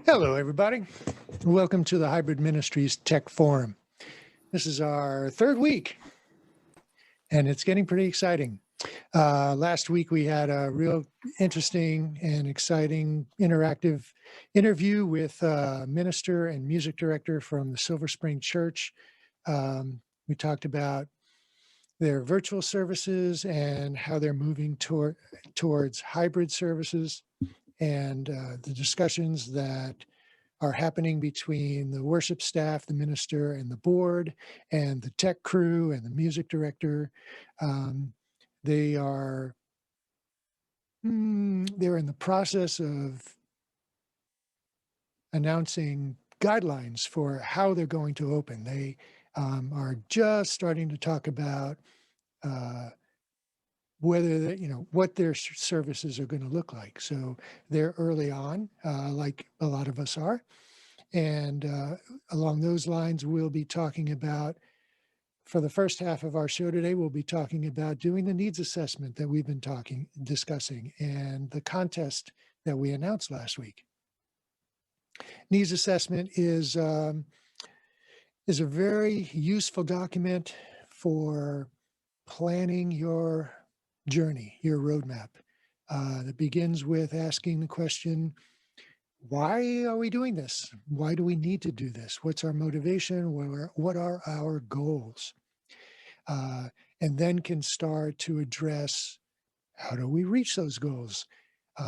Hello, everybody. Welcome to the Hybrid Ministries Tech Forum. This is our third week, and it's getting pretty exciting. Last week, we had a real interesting and exciting interactive interview with minister and music director from the Silver Spring Church. We talked about their virtual services and how they're moving towards hybrid services, and the discussions that are happening between the worship staff, the minister, and the board, and the tech crew and the music director. They are they're in the process of announcing guidelines for how they're going to open. They are just starting to talk about whether what their services are going to look like. So they're early on, like a lot of us are. And along those lines, we'll be talking about, for the first half of our show today, we'll be talking about doing the needs assessment that we've been discussing, and the contest that we announced last week. Needs assessment is a very useful document for planning your journey, your roadmap. That begins with asking the question, why are we doing this? Why do we need to do this? What's our motivation? What are our goals? And then can start to address, how do we reach those goals?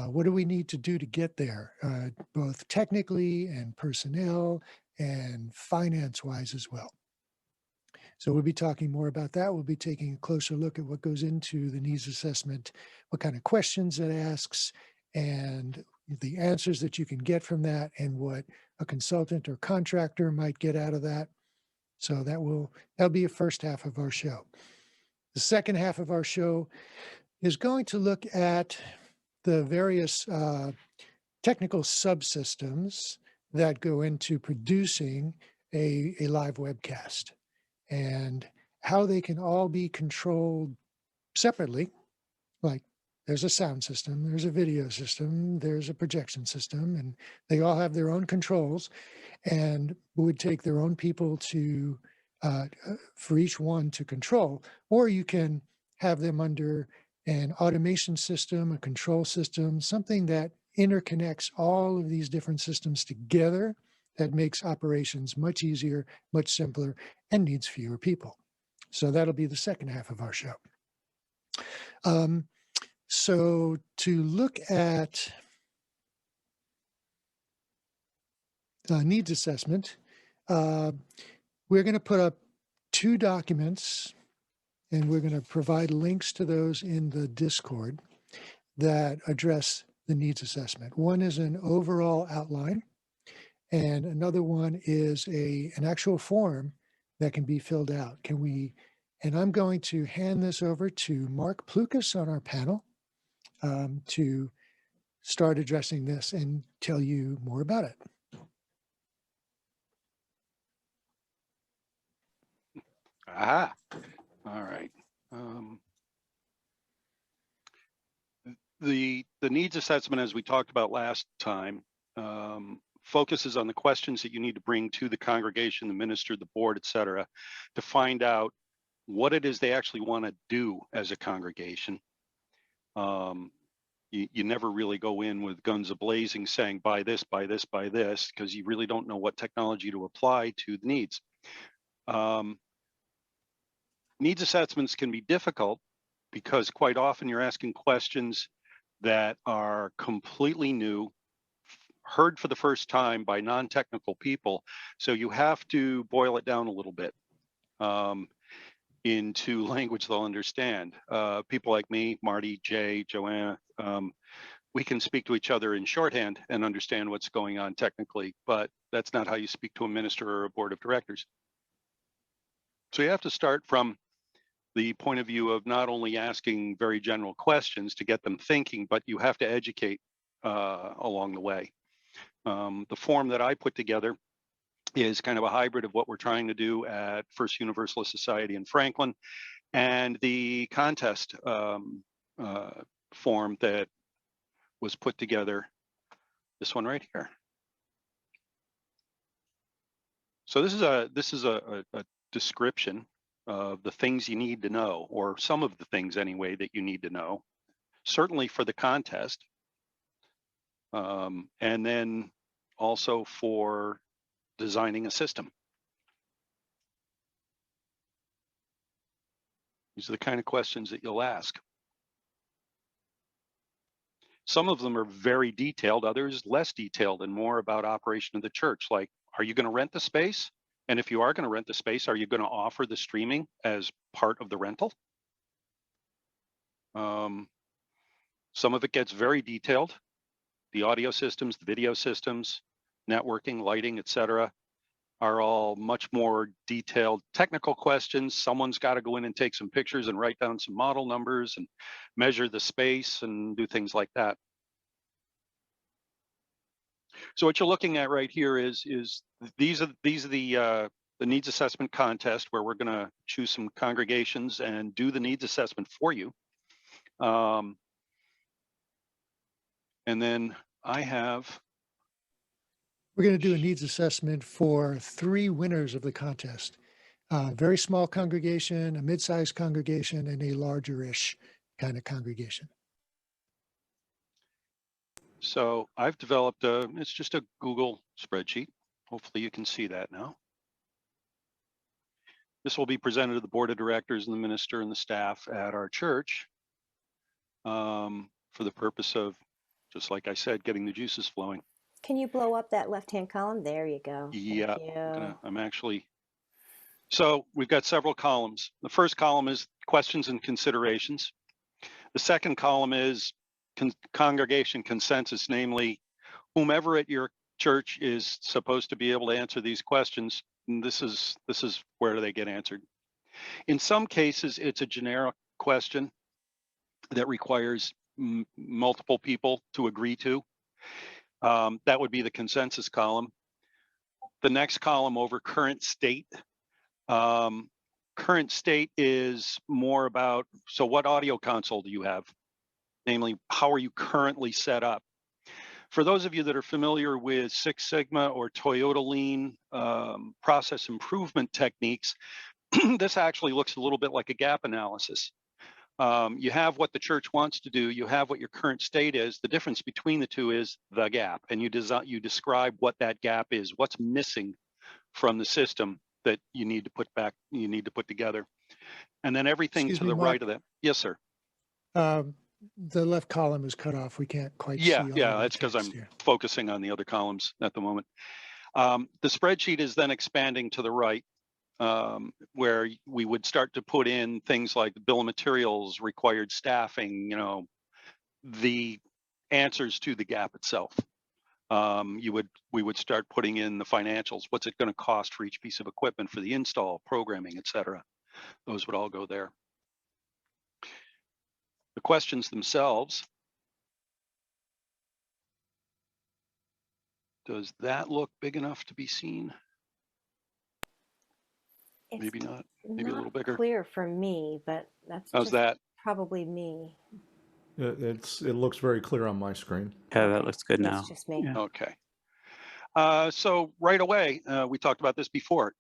What do we need to do to get there, both technically and personnel and finance-wise as well? So we'll be talking more about that. We'll be taking a closer look at what goes into the needs assessment, what kind of questions it asks, and the answers that you can get from that, and what a consultant or contractor might get out of that. So that'll be a first half of our show. The second half of our show is going to look at the various technical subsystems that go into producing a live webcast, and how they can all be controlled separately. Like, there's a sound system, there's a video system, there's a projection system, and they all have their own controls, and would take their own people to for each one to control. Or you can have them under an automation system, a control system, something that interconnects all of these different systems together, that makes operations much easier, much simpler, and needs fewer people. So that'll be the second half of our show. So to look at needs assessment, we're going to put up two documents, and we're going to provide links to those in the Discord that address the needs assessment. One is an overall outline, and another one is an actual form that can be filled out. And I'm going to hand this over to Mark Plukas on our panel to start addressing this and tell you more about it. All right. The needs assessment, as we talked about last time, focuses on the questions that you need to bring to the congregation, the minister, the board, et cetera, to find out what it is they actually want to do as a congregation. You never really go in with guns a-blazing saying, buy this, buy this, buy this, because you really don't know what technology to apply to the needs. Needs assessments can be difficult because quite often you're asking questions that are completely new, heard for the first time by non-technical people. So you have to boil it down a little bit into language they'll understand. People like me, Marty, Jay, Joanna, we can speak to each other in shorthand and understand what's going on technically, but that's not how you speak to a minister or a board of directors. So you have to start from the point of view of not only asking very general questions to get them thinking, but you have to educate along the way. The form that I put together is kind of a hybrid of what we're trying to do at First Universalist Society in Franklin, and the contest form that was put together, this one right here. So this is a description of the things you need to know, or some of the things anyway that you need to know, certainly for the contest, and then also for designing a system. These are the kind of questions that you'll ask. Some of them are very detailed, others less detailed and more about operation of the church. Like, are you going to rent the space? And if you are going to rent the space, are you going to offer the streaming as part of the rental? Some of it gets very detailed. The audio systems, the video systems, networking, lighting, etc., are all much more detailed technical questions. Someone's got to go in and take some pictures and write down some model numbers and measure the space and do things like that. So what you're looking at right here is these are the needs assessment contest, where we're going to choose some congregations and do the needs assessment for you. And then we're going to do a needs assessment for 3 winners of the contest. Very small congregation, a mid-sized congregation, and a larger-ish kind of congregation. So I've developed it's just a Google spreadsheet. Hopefully you can see that now. This will be presented to the board of directors and the minister and the staff at our church for the purpose of, just like I said, getting the juices flowing. Can you blow up that left-hand column? There you go. Yeah, Thank you. So we've got several columns. The first column is questions and considerations. The second column is congregation consensus, namely whomever at your church is supposed to be able to answer these questions. And this is where they get answered. In some cases, it's a generic question that requires multiple people to agree to. That would be the consensus column. The next column over current state. Current state is more about, so what audio console do you have? Namely, how are you currently set up? For those of you that are familiar with Six Sigma or Toyota Lean process improvement techniques, this actually looks a little bit like a gap analysis. You have what the church wants to do, you have what your current state is. The difference between the two is the gap, and you describe what that gap is, what's missing from the system that you need to put together. And then everything to the right of that. Yes, sir. The left column is cut off. We can't quite see all of Yeah, the that's because I'm here. focusing on the other columns at the moment. The spreadsheet is then expanding to the right, where we would start to put in things like the bill of materials, required staffing, the answers to the gap itself. We would start putting in the financials. What's it going to cost for each piece of equipment, for the install, programming, etc. Those would all go there. The questions themselves. Does that look big enough to be seen? It's Maybe not. Maybe a little bigger. Clear for me, but that's How's that? Probably me. It looks very clear on my screen. Yeah, that looks good now. It's just me. Yeah. Okay. So right away, we talked about this before.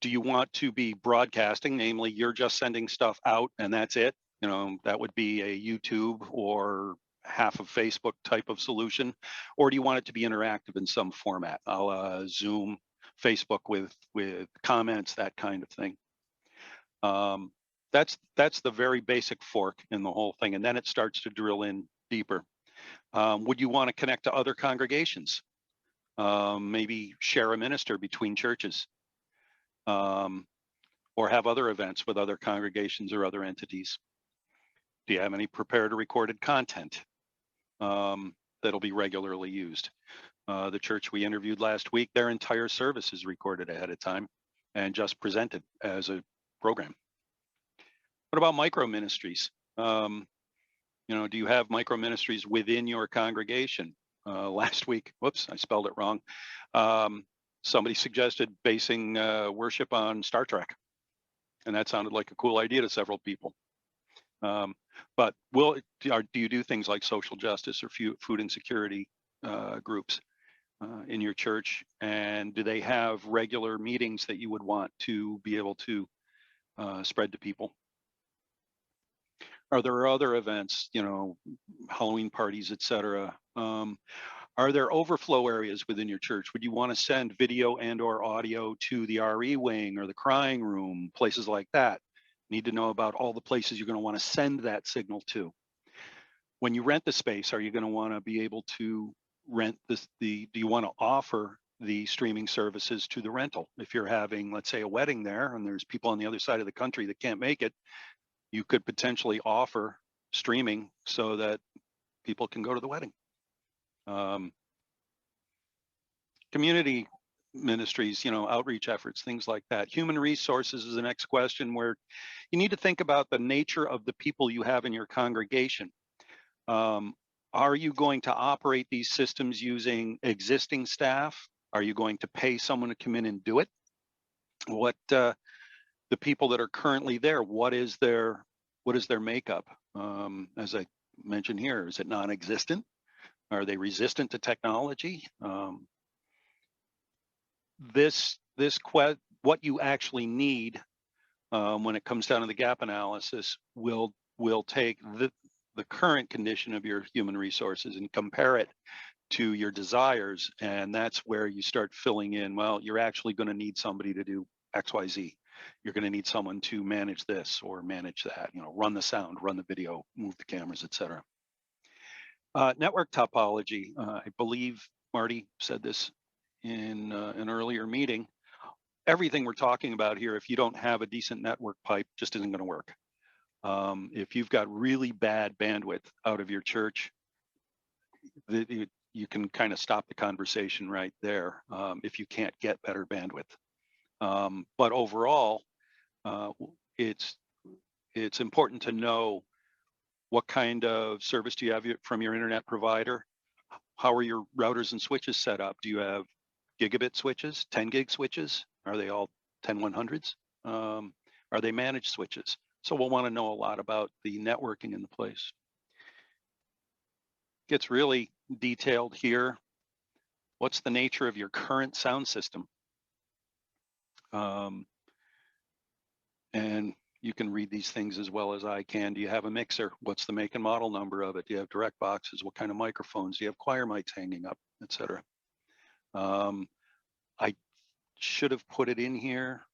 Do you want to be broadcasting, namely you're just sending stuff out and that's it? That would be a YouTube or half of Facebook type of solution, or do you want it to be interactive in some format, a la Zoom, Facebook with comments, that kind of thing? That's the very basic fork in the whole thing, and then it starts to drill in deeper. Would you want to connect to other congregations? Maybe share a minister between churches, or have other events with other congregations or other entities? Do you have any prepared or recorded content that'll be regularly used? The church we interviewed last week, their entire service is recorded ahead of time and just presented as a program. What about micro ministries? Do you have micro ministries within your congregation? Last week, whoops, I spelled it wrong. Somebody suggested basing worship on Star Trek, and that sounded like a cool idea to several people. But do you do things like social justice or food insecurity groups? in your church? And do they have regular meetings that you would want to be able to spread to people? Are there other events, you know, Halloween parties, etc.? Are there overflow areas within your church? Would you want to send video and or audio to the RE wing or the crying room, places like that? Need to know about all the places you're going to want to send that signal to. When you rent the space, are you going to want to be able to rent this? Do you want to offer the streaming services to the rental? If you're having, let's say, a wedding there and there's people on the other side of the country that can't make it, you could potentially offer streaming so that people can go to the wedding. Community ministries, you know, outreach efforts, things like that. Human resources is the next question, where you need to think about the nature of the people you have in your congregation. Are you going to operate these systems using existing staff? Are you going to pay someone to come in and do it? What the people that are currently there, what is their makeup? As I mentioned here, is it non-existent? Are they resistant to technology? What you actually need when it comes down to the gap analysis will take the current condition of your human resources and compare it to your desires, and that's where you start filling in. Well, you're actually going to need somebody to do XYZ. You're going to need someone to manage this or manage that. You know, run the sound, run the video, move the cameras, etc. Network topology. I believe Marty said this in an earlier meeting. Everything we're talking about here, if you don't have a decent network pipe, just isn't going to work. If you've got really bad bandwidth out of your church, you can kind of stop the conversation right there if you can't get better bandwidth. But overall, it's important to know what kind of service do you have from your internet provider. How are your routers and switches set up? Do you have gigabit switches, 10 gig switches? Are they all 10/100s? Are they managed switches? So we'll want to know a lot about the networking in the place. Gets really detailed here. What's the nature of your current sound system? And you can read these things as well as I can. Do you have a mixer? What's the make and model number of it? Do you have direct boxes? What kind of microphones? Do you have choir mics hanging up, etc.? I should have put it in here,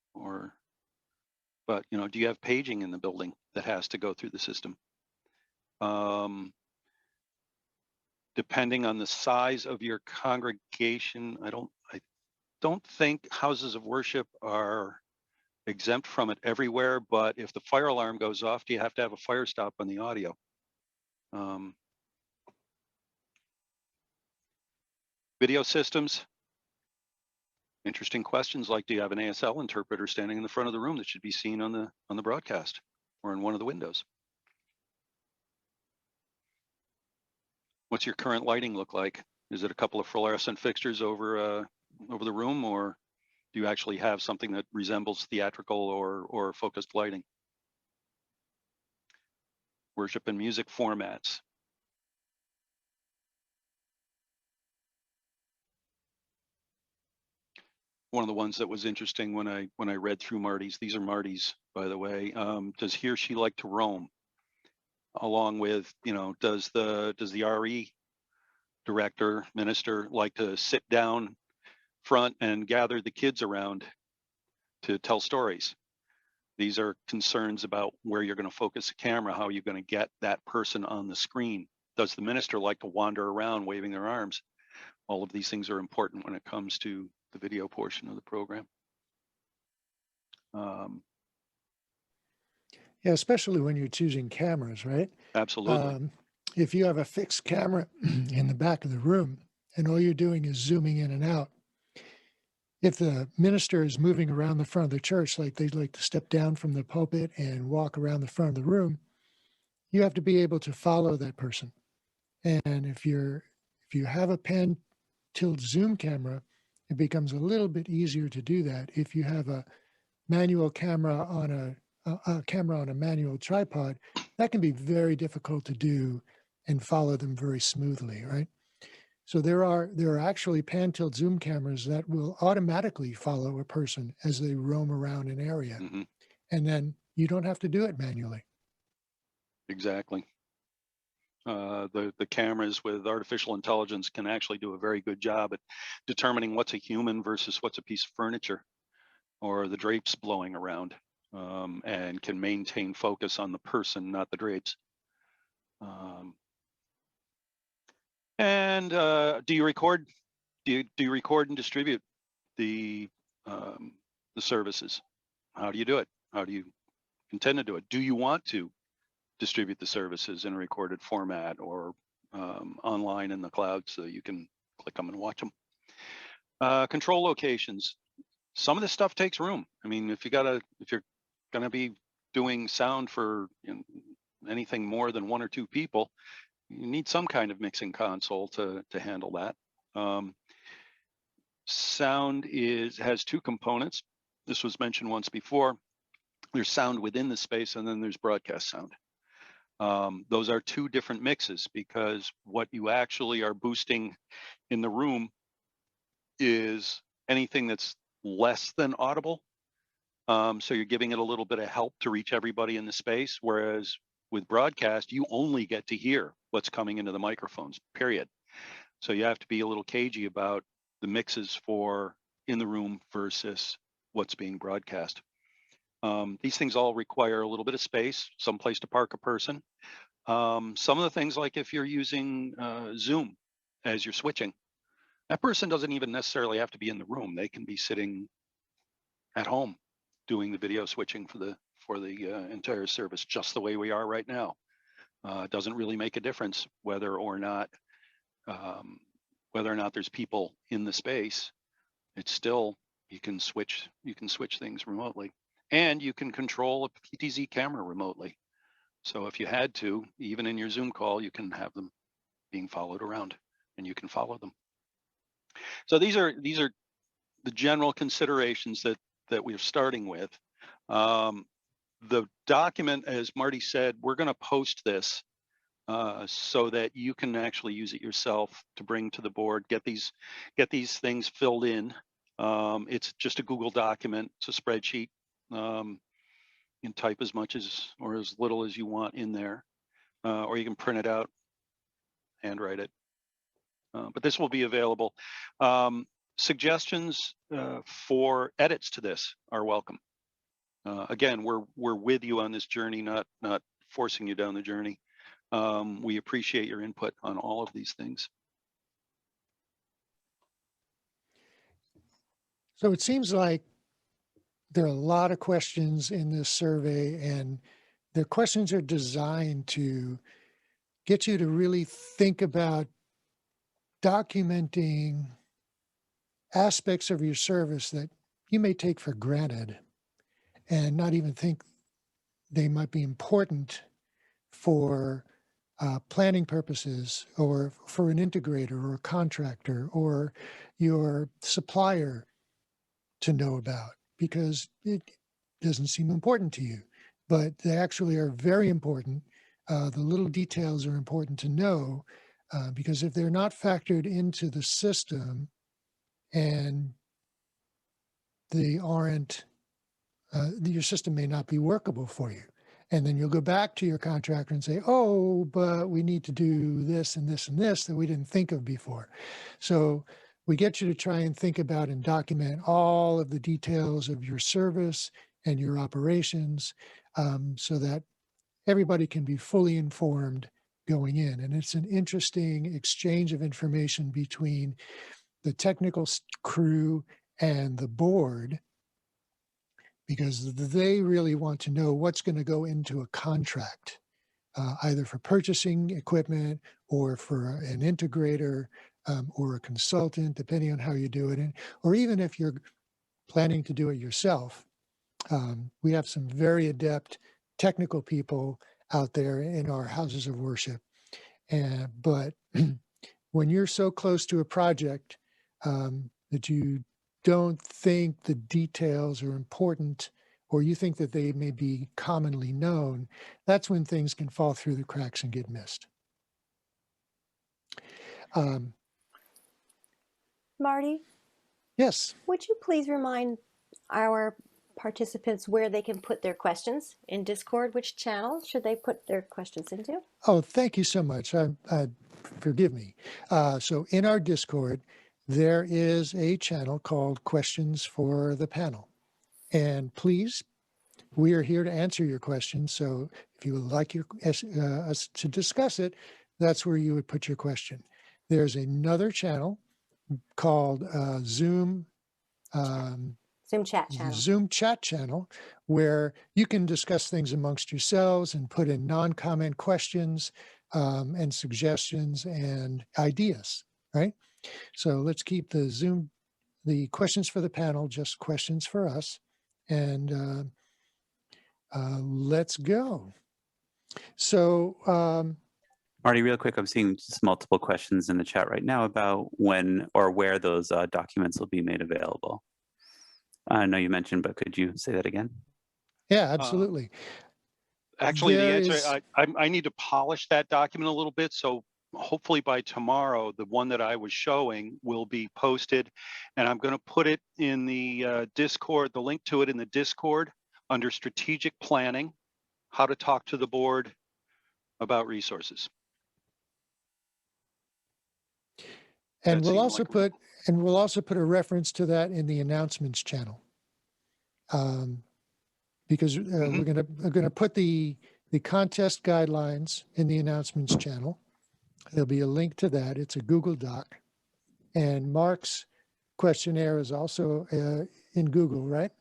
but you know, do you have paging in the building that has to go through the system? Depending on the size of your congregation, I don't think houses of worship are exempt from it everywhere, but if the fire alarm goes off, do you have to have a fire stop on the audio? Video systems. Interesting questions like, do you have an ASL interpreter standing in the front of the room that should be seen on the broadcast or in one of the windows? What's your current lighting look like? Is it a couple of fluorescent fixtures over the room, or do you actually have something that resembles theatrical or focused lighting? Worship and music formats. One of the ones that was interesting when I read through Marty's, these are Marty's, by the way, does he or she like to roam? Along with, you know, does the RE director, minister like to sit down front and gather the kids around to tell stories? These are concerns about where you're going to focus the camera, how you're going to get that person on the screen. Does the minister like to wander around waving their arms? All of these things are important when it comes to the video portion of the program. Yeah, especially when you're choosing cameras, right? Absolutely. If you have a fixed camera in the back of the room and all you're doing is zooming in and out, if the minister is moving around the front of the church, like they'd like to step down from the pulpit and walk around the front of the room, you have to be able to follow that person. And if you have a pan tilt zoom camera, it becomes a little bit easier to do that. If you have a manual camera on a camera on a manual tripod, that can be very difficult to do and follow them very smoothly, right? So there are actually pan-tilt zoom cameras that will automatically follow a person as they roam around an area. Hmm. And then you don't have to do it manually. Exactly. The cameras with artificial intelligence can actually do a very good job at determining what's a human versus what's a piece of furniture or the drapes blowing around, and can maintain focus on the person, not the drapes. And do you record? Do you record and distribute the services? How do you do it? How do you intend to do it? Do you want to distribute the services in a recorded format or online in the cloud so that you can click them and watch them? Control locations. Some of this stuff takes room. I mean, if you're gonna be doing sound for anything more than one or two people, you need some kind of mixing console to handle that. Sound has two components. This was mentioned once before. There's sound within the space, and then there's broadcast sound. Those are two different mixes, because what you actually are boosting in the room is anything that's less than audible. So you're giving it a little bit of help to reach everybody in the space, whereas with broadcast, you only get to hear what's coming into the microphones, period. So you have to be a little cagey about the mixes for in the room versus what's being broadcast. These things all require a little bit of space, some place to park a person. Some of the things, like if you're using Zoom as you're switching, that person doesn't even necessarily have to be in the room. They can be sitting at home doing the video switching for the entire service, just the way we are right now. It doesn't really make a difference whether or not there's people in the space. It's still, you can switch things remotely, and you can control a PTZ camera remotely. So if you had to, even in your Zoom call, you can have them being followed around, and you can follow them. So these are the general considerations that we're starting with. The document, as Marty said, we're going to post this so that you can actually use it yourself to bring to the board, get these things filled in. It's just a Google document. It's a spreadsheet. You can type as much or as little as you want in there, or you can print it out, handwrite it. But this will be available. Suggestions for edits to this are welcome. Again, we're with you on this journey, not forcing you down the journey. We appreciate your input on all of these things. So it seems like there are a lot of questions in this survey, and the questions are designed to get you to really think about documenting aspects of your service that you may take for granted and not even think they might be important for planning purposes, or for an integrator or a contractor or your supplier to know about, because it doesn't seem important to you, but they actually are very important. The little details are important to know, because if they're not factored into the system and they aren't, your system may not be workable for you. And then you'll go back to your contractor and say, oh, but we need to do this and this and this that we didn't think of before. So we get you to try and think about and document all of the details of your service and your operations, so that everybody can be fully informed going in. And it's an interesting exchange of information between the technical crew and the board, because they really want to know what's going to go into a contract, either for purchasing equipment or for an integrator, or a consultant, depending on how you do it. Or even if you're planning to do it yourself, we have some very adept technical people out there in our houses of worship. But when you're so close to a project that you don't think the details are important, or you think that they may be commonly known, that's when things can fall through the cracks and get missed. Marty, Yes. would you please remind our participants where they can put their questions in Discord? Which channel should they put their questions into? Oh, thank you so much. Forgive me. So in our Discord, there is a channel called Questions for the Panel. And please, we are here to answer your questions. So if you would like us to discuss it, that's where you would put your question. There's another channel called Zoom Zoom chat channel. Zoom chat channel, where you can discuss things amongst yourselves and put in non-comment questions and suggestions and ideas, right? So let's keep the questions for the panel, just questions for us. And let's go. So, Marty, real quick, I'm seeing just multiple questions in the chat right now about when or where those documents will be made available. I know you mentioned, but could you say that again? yeah, absolutely. Actually, the There answer, is- I need to polish that document a little bit. So hopefully by tomorrow, the one that I was showing will be posted. And I'm going to put it in the Discord, the link to it in the Discord under strategic planning, how to talk to the board about resources. And That we'll seemed also like- put a reference to that in the announcements channel. Because we're gonna put the contest guidelines in the announcements channel. There'll be a link to that. It's a Google Doc, and Mark's questionnaire is also in Google, right?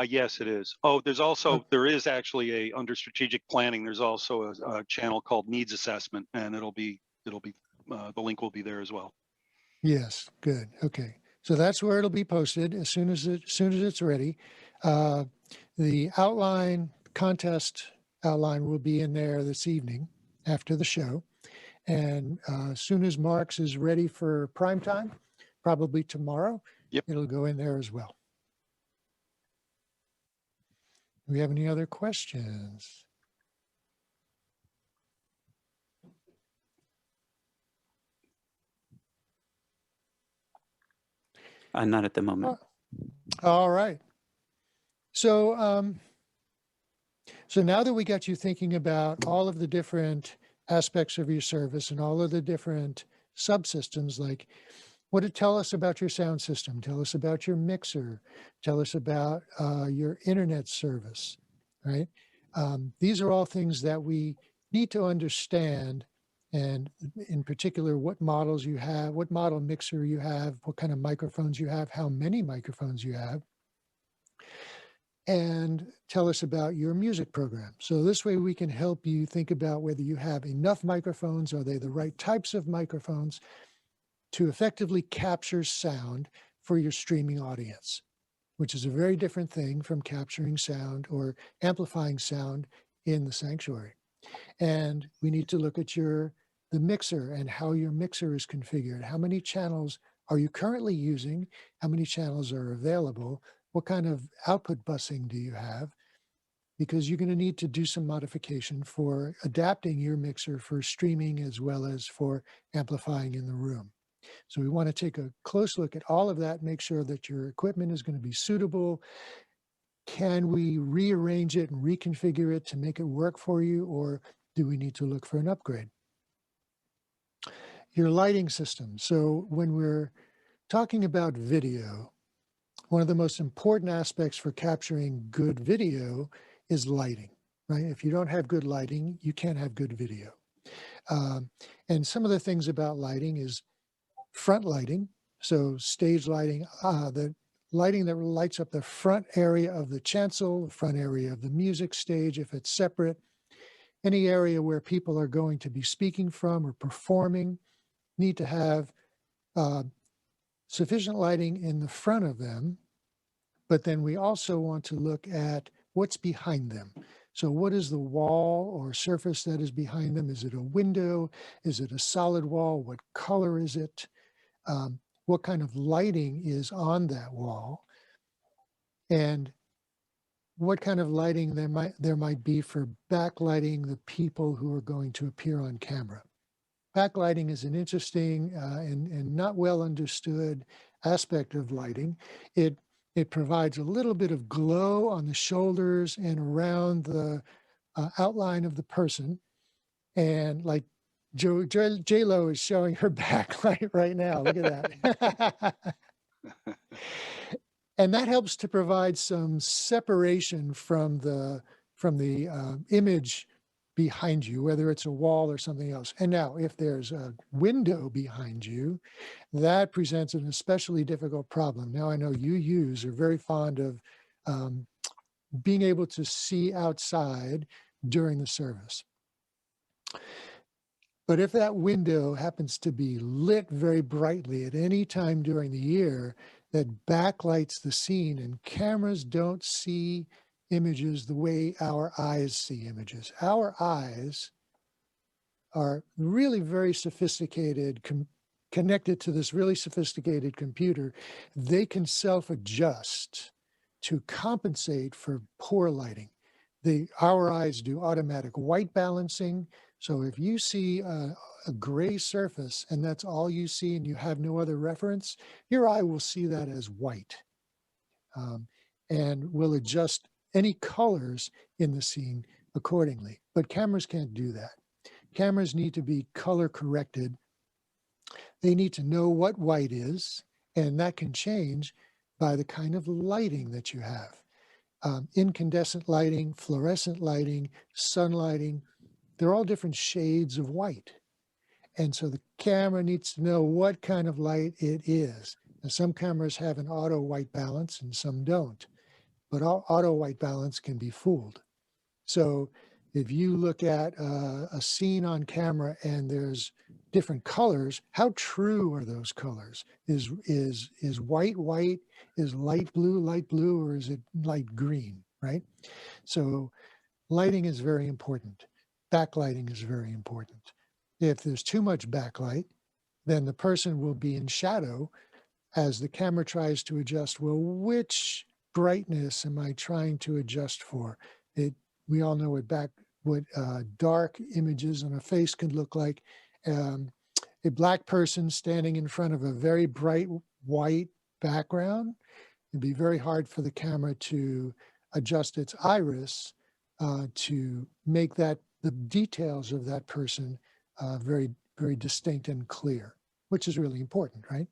Yes, it is. Oh, there is actually under strategic planning, there's also a channel called needs assessment, and the link will be there as well. Yes, good. Okay, so that's where it'll be posted as soon as it's ready. The contest outline will be in there this evening after the show. And as soon as Mark's is ready for prime time, probably tomorrow, Yep. It'll go in there as well. Do we have any other questions? Not at the moment. All right. So, so now that we got you thinking about all of the different aspects of your service and all of the different subsystems, like what it tell us about your sound system, tell us about your mixer, tell us about your internet service, right? These are all things that we need to understand, and in particular, what models you have, what model mixer you have, what kind of microphones you have, how many microphones you have, and tell us about your music program. So this way we can help you think about whether you have enough microphones, are they the right types of microphones to effectively capture sound for your streaming audience, which is a very different thing from capturing sound or amplifying sound in the sanctuary. And we need to look at the mixer and how your mixer is configured. How many channels are you currently using? How many channels are available? What kind of output busing do you have? Because you're going to need to do some modification for adapting your mixer for streaming as well as for amplifying in the room. So we want to take a close look at all of that, make sure that your equipment is going to be suitable. Can we rearrange it and reconfigure it to make it work for you, or do we need to look for an upgrade? Your lighting system. So when we're talking about video, one of the most important aspects for capturing good video is lighting, right? If you don't have good lighting, you can't have good video. And some of the things about lighting is front lighting. So stage lighting, the lighting that lights up the front area of the chancel, the front area of the music stage, if it's separate, any area where people are going to be speaking from or performing, need to have sufficient lighting in the front of them. But then we also want to look at what's behind them. So what is the wall or surface that is behind them? Is it a window? Is it a solid wall? What color is it? What kind of lighting is on that wall? And what kind of lighting there might be for backlighting the people who are going to appear on camera. backlighting is an interesting and not well understood aspect of lighting. It provides a little bit of glow on the shoulders and around the outline of the person. And like J-Lo is showing her backlight right now. Look at that. And that helps to provide some separation from the image behind you, whether it's a wall or something else. And now, if there's a window behind you, that presents an especially difficult problem. Now, I know you are very fond of being able to see outside during the service. But if that window happens to be lit very brightly at any time during the year, that backlights the scene, and cameras don't see images the way our eyes see images. Our eyes are really very sophisticated, connected to this really sophisticated computer. They can self-adjust to compensate for poor lighting. Our eyes do automatic white balancing. So if you see a gray surface and that's all you see and you have no other reference, your eye will see that as white and will adjust any colors in the scene accordingly. But cameras can't do that. Cameras need to be color corrected. They need to know what white is, and that can change by the kind of lighting that you have. Incandescent lighting, fluorescent lighting, sun lighting, they're all different shades of white. And so the camera needs to know what kind of light it is. Now, some cameras have an auto white balance and some don't, but auto white balance can be fooled. So if you look at a scene on camera and there's different colors, how true are those colors? Is white white? Is light blue, or is it light green, right? So lighting is very important. Backlighting is very important. If there's too much backlight, then the person will be in shadow as the camera tries to adjust. Well, which brightness am I trying to adjust for? We all know what dark images on a face can look like. A black person standing in front of a very bright white background, it'd be very hard for the camera to adjust its iris to make the details of that person very, very distinct and clear, which is really important, right?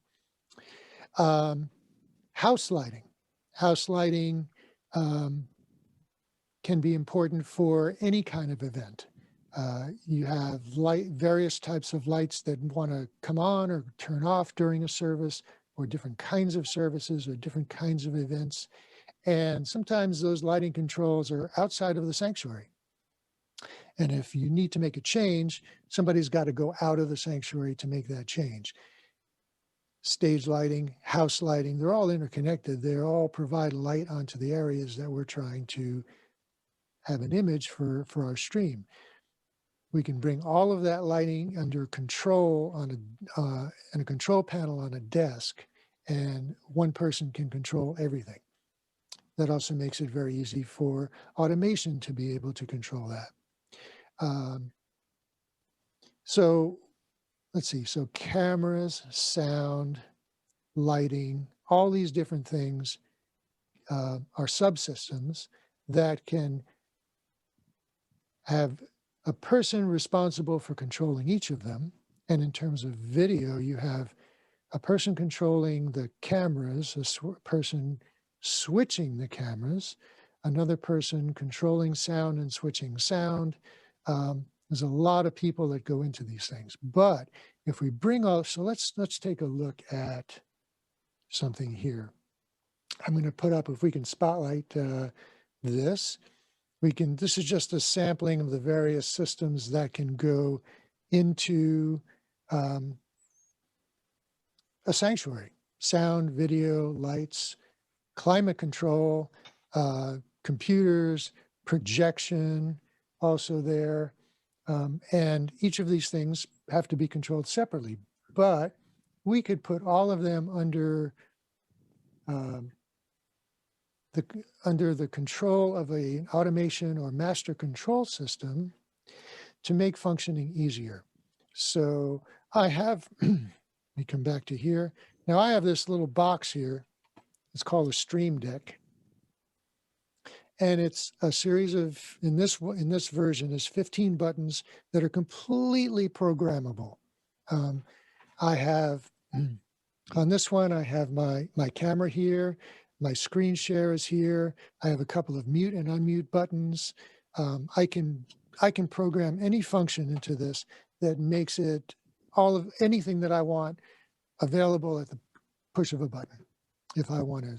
House lighting. House lighting can be important for any kind of event. You have various types of lights that want to come on or turn off during a service, or different kinds of services or different kinds of events. And sometimes those lighting controls are outside of the sanctuary. And if you need to make a change, somebody's got to go out of the sanctuary to make that change. Stage lighting, house lighting, they're all interconnected. They all provide light onto the areas that we're trying to have an image for our stream. We can bring all of that lighting under control on a control panel on a desk, and one person can control everything. That also makes it very easy for automation to be able to control that. So let's see, so cameras, sound, lighting, all these different things are subsystems that can have a person responsible for controlling each of them. And in terms of video, you have a person controlling the cameras, a person switching the cameras, another person controlling sound and switching sound. There's a lot of people that go into these things. But if we bring all, so let's take a look at something here. I'm going to put up, if we can spotlight this. This is just a sampling of the various systems that can go into a sanctuary: sound, video, lights, climate control, computers, projection, also there. And each of these things have to be controlled separately, but we could put all of them under the control of an automation or master control system to make functioning easier. So I have, let me come back to here. Now I have this little box here. It's called a Stream Deck. And it's a series of, in this version, is 15 buttons that are completely programmable. I have, on this one, I have my camera here. My screen share is here. I have a couple of mute and unmute buttons. I can program any function into this that makes it anything that I want available at the push of a button. If I want to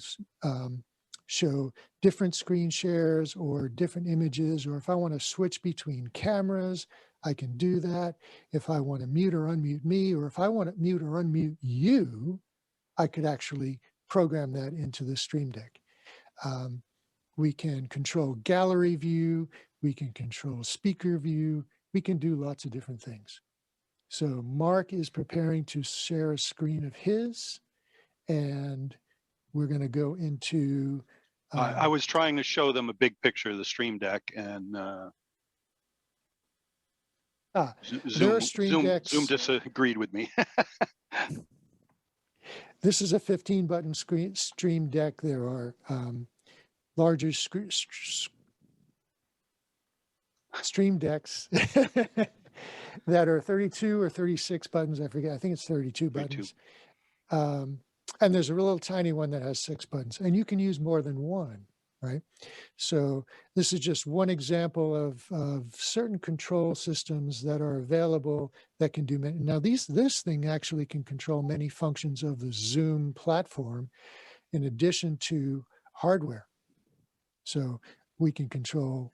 show different screen shares or different images, or if I want to switch between cameras, I can do that. If I want to mute or unmute me, or if I want to mute or unmute you, I could actually program that into the Stream Deck. We can control gallery view. We can control speaker view. We can do lots of different things. So Mark is preparing to share a screen of his, and we're going to go into. I was trying to show them a big picture of the Stream Deck, and there are Stream Decks. Zoom disagreed with me. This is a 15-button Stream Deck. There are larger Stream Decks that are 32 or 36 buttons. I forget. I think it's 32 buttons. And there's a little tiny one that has 6 buttons, and you can use more than one, right? So this is just one example of certain control systems that are available that can do many. Now this thing actually can control many functions of the Zoom platform in addition to hardware. So we can control,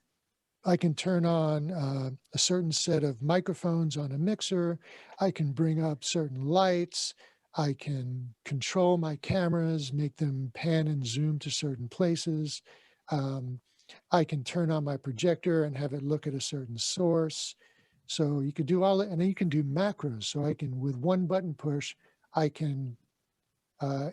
I can turn on a certain set of microphones on a mixer. I can bring up certain lights. I can control my cameras, make them pan and zoom to certain places. I can turn on my projector and have it look at a certain source. So you could do all that, and then you can do macros. So I can, with one button push, I can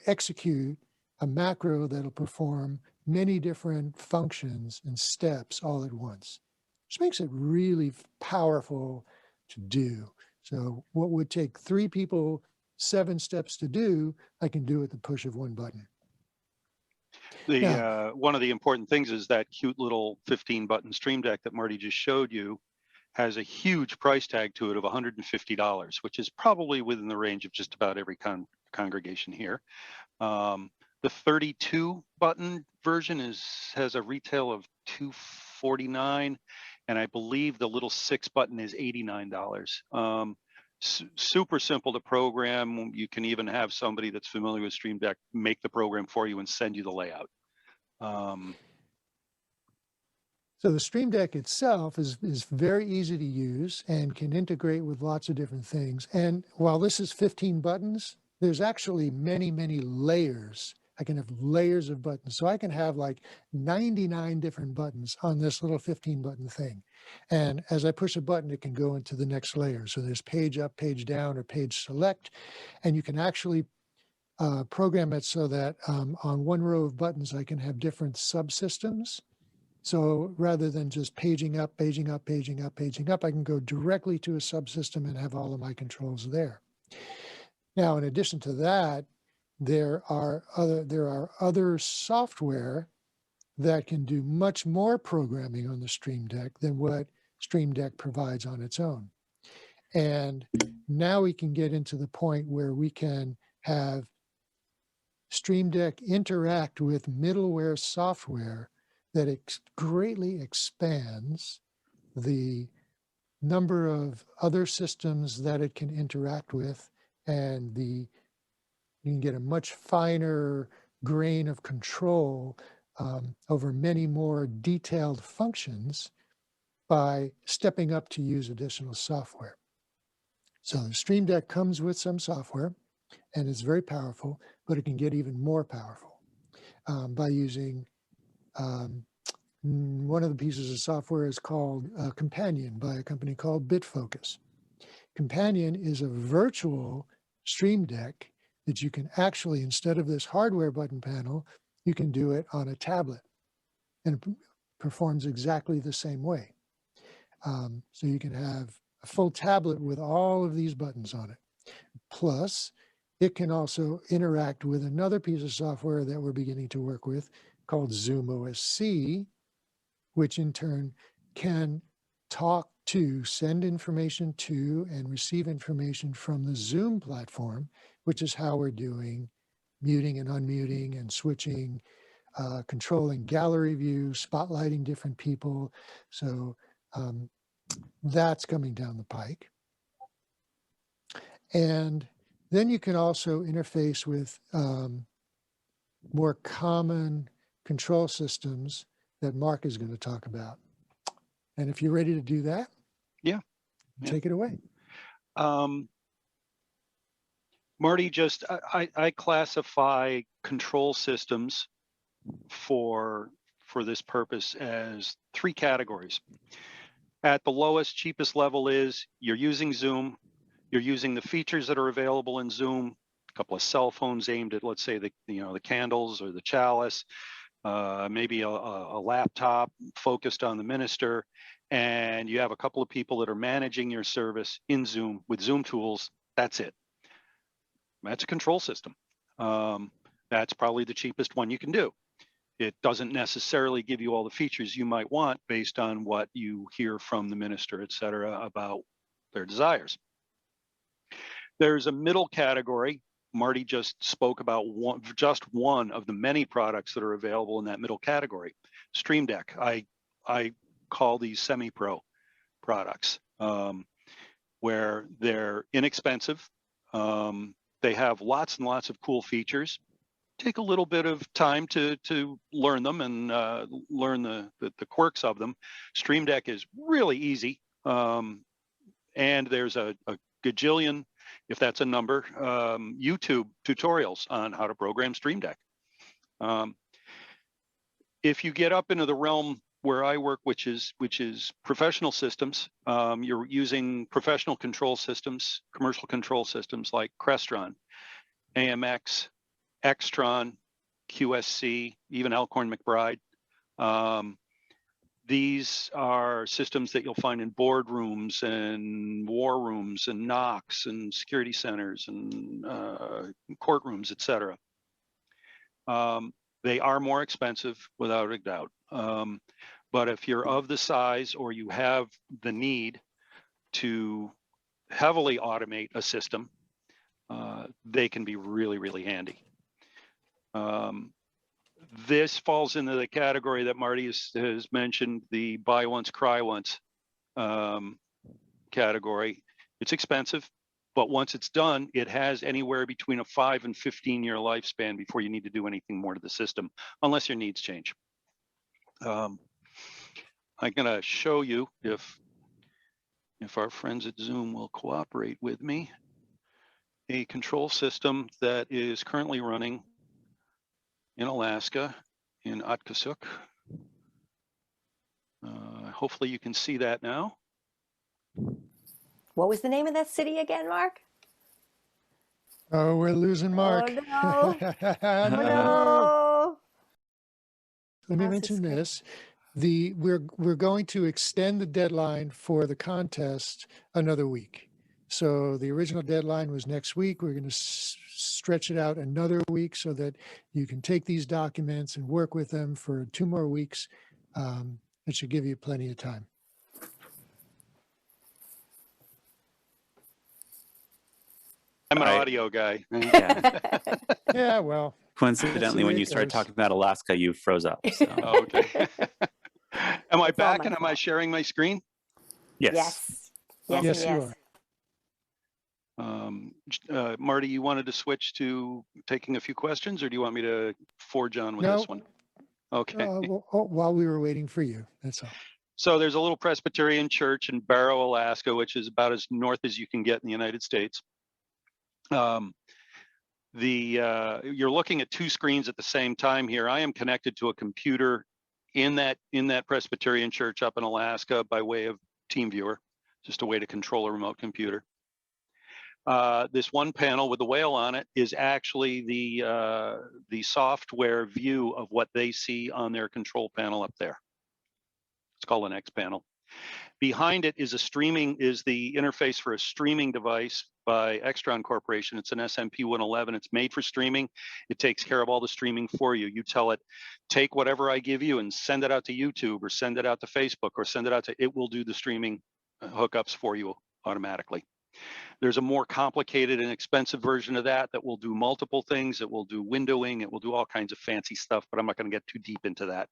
execute a macro that'll perform many different functions and steps all at once, which makes it really powerful to do. So what would take 3 people 7 steps to do, I can do at the push of one button. One of the important things is that cute little 15-button Stream Deck that Marty just showed you has a huge price tag to it of $150, which is probably within the range of just about every congregation here. The 32-button version has a retail of $249, and I believe the little 6-button is $89. Super simple to program. You can even have somebody that's familiar with Stream Deck make the program for you and send you the layout. So the Stream Deck itself is very easy to use and can integrate with lots of different things. And while this is 15 buttons, there's actually many, many layers. I can have layers of buttons. So I can have like 99 different buttons on this little 15-button thing. And as I push a button, it can go into the next layer. So there's page up, page down, or page select. And you can actually program it so that on one row of buttons, I can have different subsystems. So rather than just paging up, paging up, paging up, paging up, I can go directly to a subsystem and have all of my controls there. Now, in addition to that, there are other software that can do much more programming on the Stream Deck than what Stream Deck provides on its own. And now we can get into the point where we can have Stream Deck interact with middleware software that greatly expands the number of other systems that it can interact with, and you can get a much finer grain of control over many more detailed functions by stepping up to use additional software. So the Stream Deck comes with some software, and it's very powerful, but it can get even more powerful by using one of the pieces of software is called Companion by a company called BitFocus. Companion is a virtual Stream Deck that you can actually, instead of this hardware button panel, you can do it on a tablet, and it performs exactly the same way. So you can have a full tablet with all of these buttons on it. Plus, it can also interact with another piece of software that we're beginning to work with called Zoom OSC, which in turn can talk to, send information to, and receive information from the Zoom platform, which is how we're doing muting and unmuting and switching, controlling gallery view, spotlighting different people. So that's coming down the pike. And then you can also interface with more common control systems that Mark is going to talk about. And if you're ready to do that, Yeah. take it away. Marty, just I classify control systems for this purpose as 3 categories. At the lowest, cheapest level is you're using Zoom, you're using the features that are available in Zoom, a couple of cell phones aimed at, let's say, the candles or the chalice, maybe a laptop focused on the minister, and you have a couple of people that are managing your service in Zoom with Zoom tools. That's it. That's a control system. That's probably the cheapest one you can do. It doesn't necessarily give you all the features you might want based on what you hear from the minister, et cetera, about their desires. There's a middle category. Marty just spoke about just one of the many products that are available in that middle category. Stream Deck. I call these semi-pro products, where they're inexpensive. They have lots and lots of cool features. Take a little bit of time to learn them and learn the quirks of them. Stream Deck is really easy, and there's a gajillion, if that's a number, YouTube tutorials on how to program Stream Deck. If you get up into the realm where I work, which is professional systems, you're using professional control systems, commercial control systems like Crestron, AMX, Extron, QSC, even Elkhorn McBride. These are systems that you'll find in boardrooms and war rooms and NOCs and security centers and courtrooms, et cetera. They are more expensive, without a doubt. But if you're of the size or you have the need to heavily automate a system, they can be really, really handy. This falls into the category that Marty has mentioned, the buy once, cry once category. It's expensive, but once it's done, it has anywhere between a 5 and 15-year lifespan before you need to do anything more to the system, unless your needs change. I'm gonna show you, if our friends at Zoom will cooperate with me, a control system that is currently running in Alaska, in Atkasuk. Hopefully you can see that now. What was the name of that city again, Mark? Oh, we're losing Mark. Oh, no. Oh, No. no. Let me How's mention this this. We're going to extend the deadline for the contest another week. So the original deadline was next week. We're going to stretch it out another week so that you can take these documents and work with them for 2 more weeks. It should give you plenty of time. I'm an I- audio guy. Yeah. Yeah, well, Coincidentally, way when it you started goes. talking about Alaska, you froze up. So. Oh, okay. Am I It's all back my and am I fault. sharing my screen? Yes. Yes. Yes, Yes, and you yes. are. Marty, you wanted to switch to taking a few questions, or do you want me to forge on with No. this one? Okay. While we were waiting for you, that's all. So there's a little Presbyterian church in Barrow, Alaska, which is about as north as you can get in the United States. You're looking at 2 screens at the same time here. I am connected to a computer in that Presbyterian church up in Alaska by way of TeamViewer, just a way to control a remote computer. This one panel with the whale on it is actually the software view of what they see on their control panel up there. It's called an X panel. Behind it is the interface for a streaming device by Extron Corporation. It's an SMP 111. It's made for streaming. It takes care of all the streaming for you. You tell it, take whatever I give you and send it out to YouTube or send it out to Facebook or send it out to, it will do the streaming hookups for you automatically. There's a more complicated and expensive version of that will do multiple things. It will do windowing. It will do all kinds of fancy stuff, but I'm not going to get too deep into that.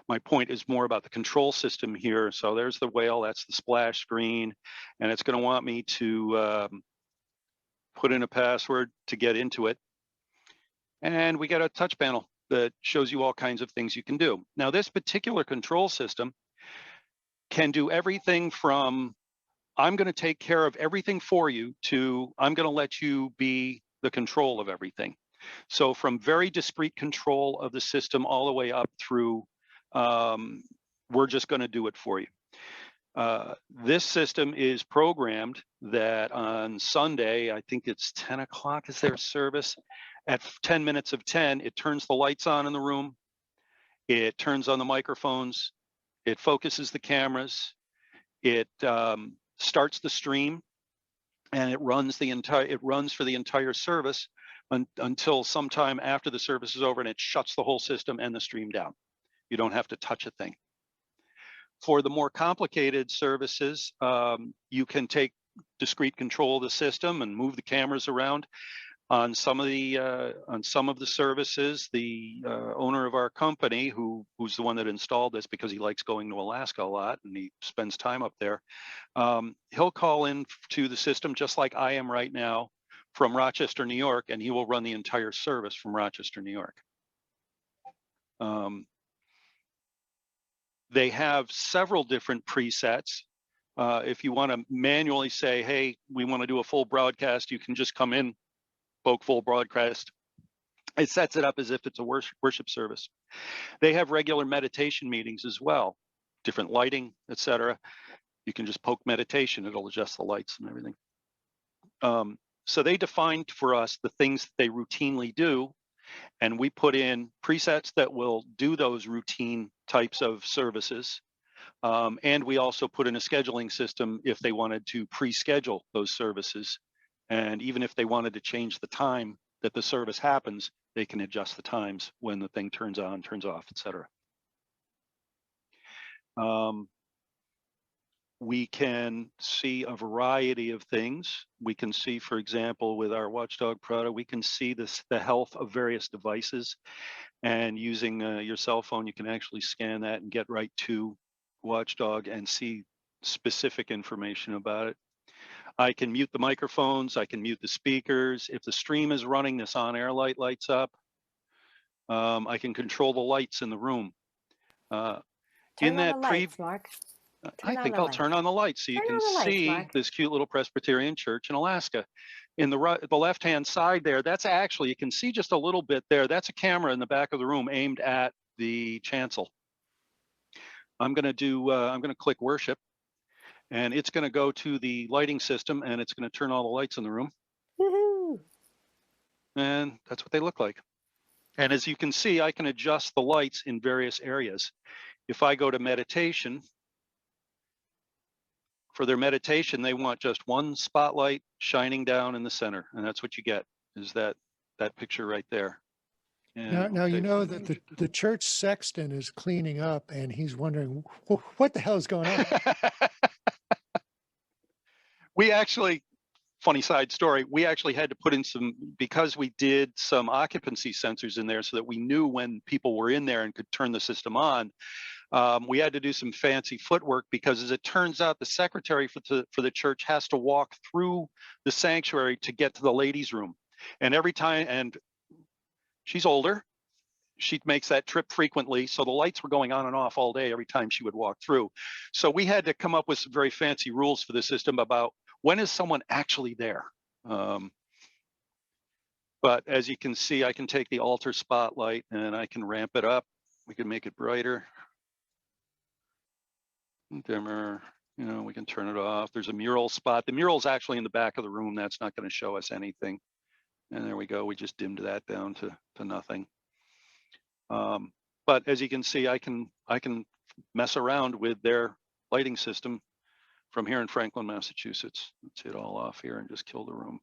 My point is more about the control system here. So there's the whale, that's the splash screen, and it's going to want me to put in a password to get into it. And we got a touch panel that shows you all kinds of things you can do. Now, this particular control system can do everything from I'm going to take care of everything for you to I'm going to let you be the control of everything. So from very discrete control of the system all the way up through we're just going to do it for you. This system is programmed that on Sunday, I think it's 10 o'clock is their service. At 10 minutes of 10, it turns the lights on in the room. It turns on the microphones. It focuses the cameras. It starts the stream, and it runs for the entire service until sometime after the service is over, and it shuts the whole system and the stream down. You don't have to touch a thing. For the more complicated services, you can take discrete control of the system and move the cameras around. On some of the services, the owner of our company, who's the one that installed this because he likes going to Alaska a lot and he spends time up there, he'll call in to the system just like I am right now from Rochester, New York, and he will run the entire service from Rochester, New York. They have several different presets. If you want to manually say, hey, we want to do a full broadcast, you can just come in, poke full broadcast. It sets it up as if it's a worship service. They have regular meditation meetings as well, different lighting, etc. You can just poke meditation, it'll adjust the lights and everything. So they defined for us the things that they routinely do, and we put in presets that will do those routine types of services. And we also put in a scheduling system if they wanted to pre-schedule those services. And even if they wanted to change the time that the service happens, they can adjust the times when the thing turns on, turns off, etc. We can see a variety of things. We can see, for example, with our Watchdog product, we can see the health of various devices. And using your cell phone, you can actually scan that and get right to Watchdog and see specific information about it. I can mute the microphones. I can mute the speakers. If the stream is running, this on-air light lights up. I can control the lights in the room. Turn on the lights, Mark. I think I'll turn on the lights so you can see this cute little Presbyterian church in Alaska. In the left-hand side there, that's actually, you can see just a little bit there. That's a camera in the back of the room aimed at the chancel. I'm going to click worship. And it's going to go to the lighting system, and it's going to turn all the lights in the room. Woohoo! And that's what they look like. And as you can see, I can adjust the lights in various areas. If I go to meditation, for their meditation, they want just one spotlight shining down in the center. And that's what you get, is that picture right there. And now you know that the church sexton is cleaning up, and he's wondering, what the hell is going on? We actually, funny side story, we actually had to put in because we did some occupancy sensors in there so that we knew when people were in there and could turn the system on. We had to do some fancy footwork because, as it turns out, the secretary for the church has to walk through the sanctuary to get to the ladies' room. And every time, and she's older, she makes that trip frequently. So the lights were going on and off all day every time she would walk through. So we had to come up with some very fancy rules for the system about when is someone actually there. But as you can see, I can take the altar spotlight and I can ramp it up. We can make it brighter, dimmer, we can turn it off. There's a mural spot. The mural's actually in the back of the room. That's not going to show us anything. And there we go. We just dimmed that down to nothing. But as you can see, I can mess around with their lighting system from here in Franklin, Massachusetts. Let's hit all off here and just kill the room.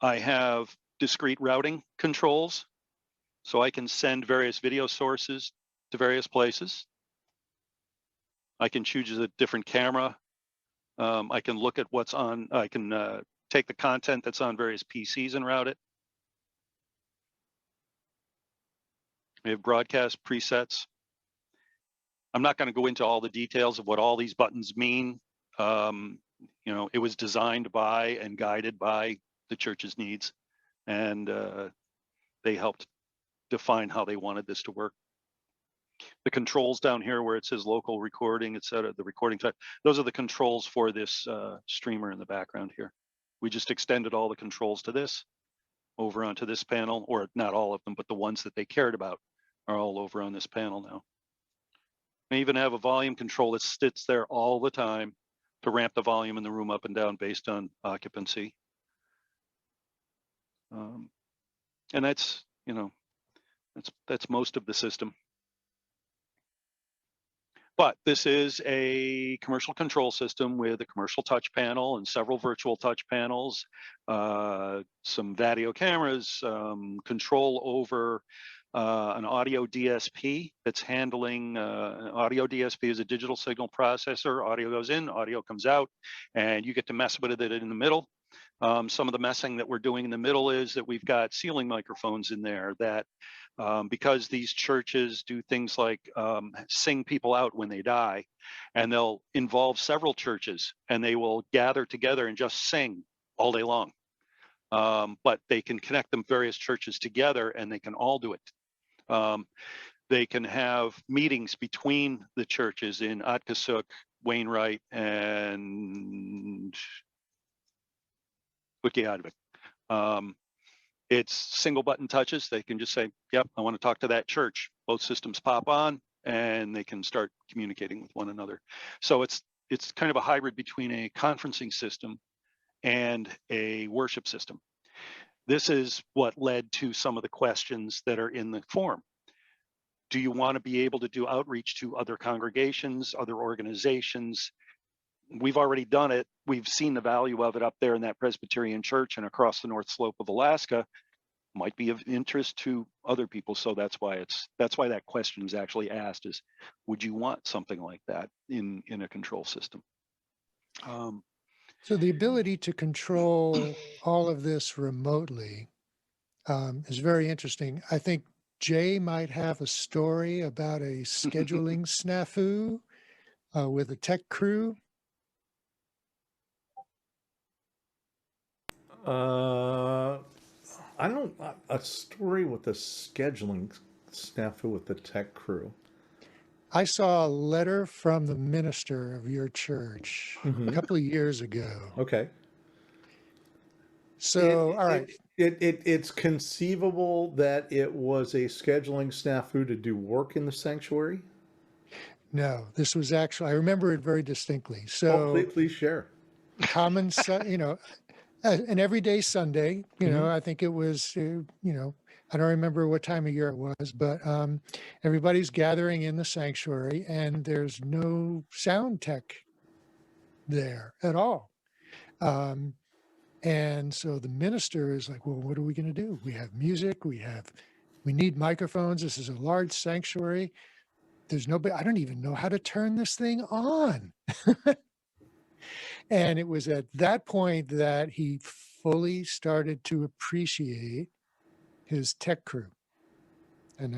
I have discrete routing controls, so I can send various video sources to various places. I can choose a different camera. I can look at what's on, I can take the content that's on various PCs and route it. We have broadcast presets. I'm not going to go into all the details of what all these buttons mean. You know, it was designed by and guided by the church's needs, and they helped define how they wanted this to work. The controls down here where it says local recording, etc., the recording type, those are the controls for this streamer in the background here. We just extended all the controls to this over onto this panel, or not all of them, but the ones that they cared about are all over on this panel now. We even have a volume control that sits there all the time to ramp the volume in the room up and down based on occupancy. And that's, you know, that's most of the system. But this is a commercial control system with a commercial touch panel and several virtual touch panels, some video cameras, control over an audio DSP that's handling, an audio DSP is a digital signal processor. Audio goes in, audio comes out, and you get to mess with it in the middle. Some of the messing that we're doing in the middle is that we've got ceiling microphones in there that, because these churches do things like sing people out when they die, and they'll involve several churches, and they will gather together and just sing all day long. But they can connect them various churches together, and they can all do it. They can have meetings between the churches in Atkasuk, Wainwright, and Utqiagvik. It's single button touches. They can just say, yep, I want to talk to that church. Both systems pop on and they can start communicating with one another. So it's kind of a hybrid between a conferencing system and a worship system. This is what led to some of the questions that are in the form. Do you want to be able to do outreach to other congregations, other organizations? We've already done it. We've seen the value of it up there in that Presbyterian church and across the North Slope of Alaska. Might be of interest to other people. So that's why that question is actually asked, is would you want something like that in a control system? So the ability to control all of this remotely is very interesting. I think Jay might have a story about a scheduling snafu with a tech crew. I don't, a story with a scheduling snafu with the tech crew. I saw a letter from the minister of your church a couple of years ago. Okay. So, all right. It's conceivable that it was a scheduling snafu to do work in the sanctuary. No, this was actually, I remember it very distinctly. So Please share. common, you know, an everyday Sunday, you know, I think it was, you know, I don't remember what time of year it was, but everybody's gathering in the sanctuary and there's no sound tech there at all. And so the minister is like, well, what are we going to do? We have music, we need microphones. This is a large sanctuary. There's nobody, I don't even know how to turn this thing on. And it was at that point that he fully started to appreciate his tech crew. And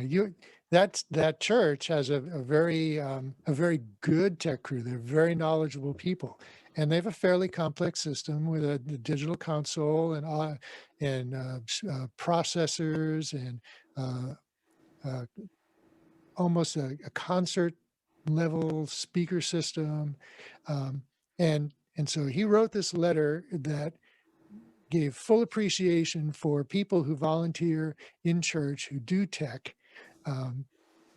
that church has a very good tech crew. They're very knowledgeable people, and they have a fairly complex system with a digital console and processors and almost a concert level speaker system. And so he wrote this letter that gave full appreciation for people who volunteer in church, who do tech,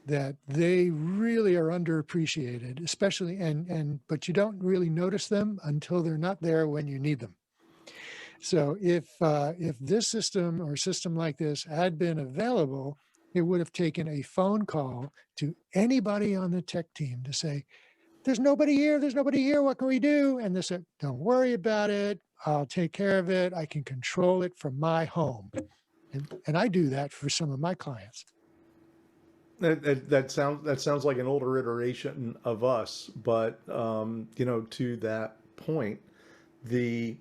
that they really are underappreciated, especially, but you don't really notice them until they're not there when you need them. So if this system or a system like this had been available, it would have taken a phone call to anybody on the tech team to say, there's nobody here. There's nobody here. What can we do? And they said, don't worry about it. I'll take care of it. I can control it from my home. And I do that for some of my clients. That sounds like an older iteration of us, but to that point, the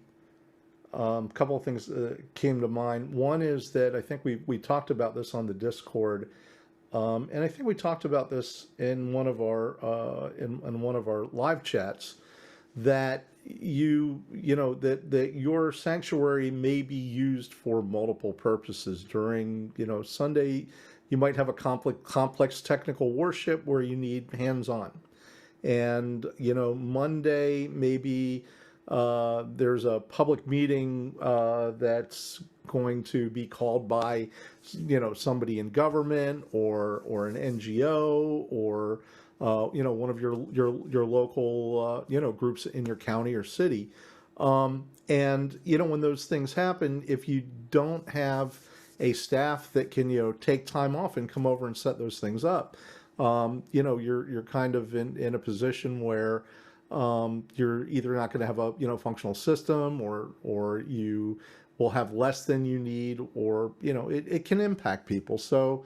couple of things came to mind. One is that I think we talked about this on the Discord, and I think we talked about this in one of our in one of our live chats, that that your sanctuary may be used for multiple purposes. During Sunday, you might have a complex technical worship where you need hands-on, and Monday maybe there's a public meeting that's going to be called by somebody in government or an NGO or one of your local groups in your county or city. And when those things happen, if you don't have a staff that can take time off and come over and set those things up, you're kind of in a position where you're either not going to have a functional system, or you will have less than you need, or it can impact people. So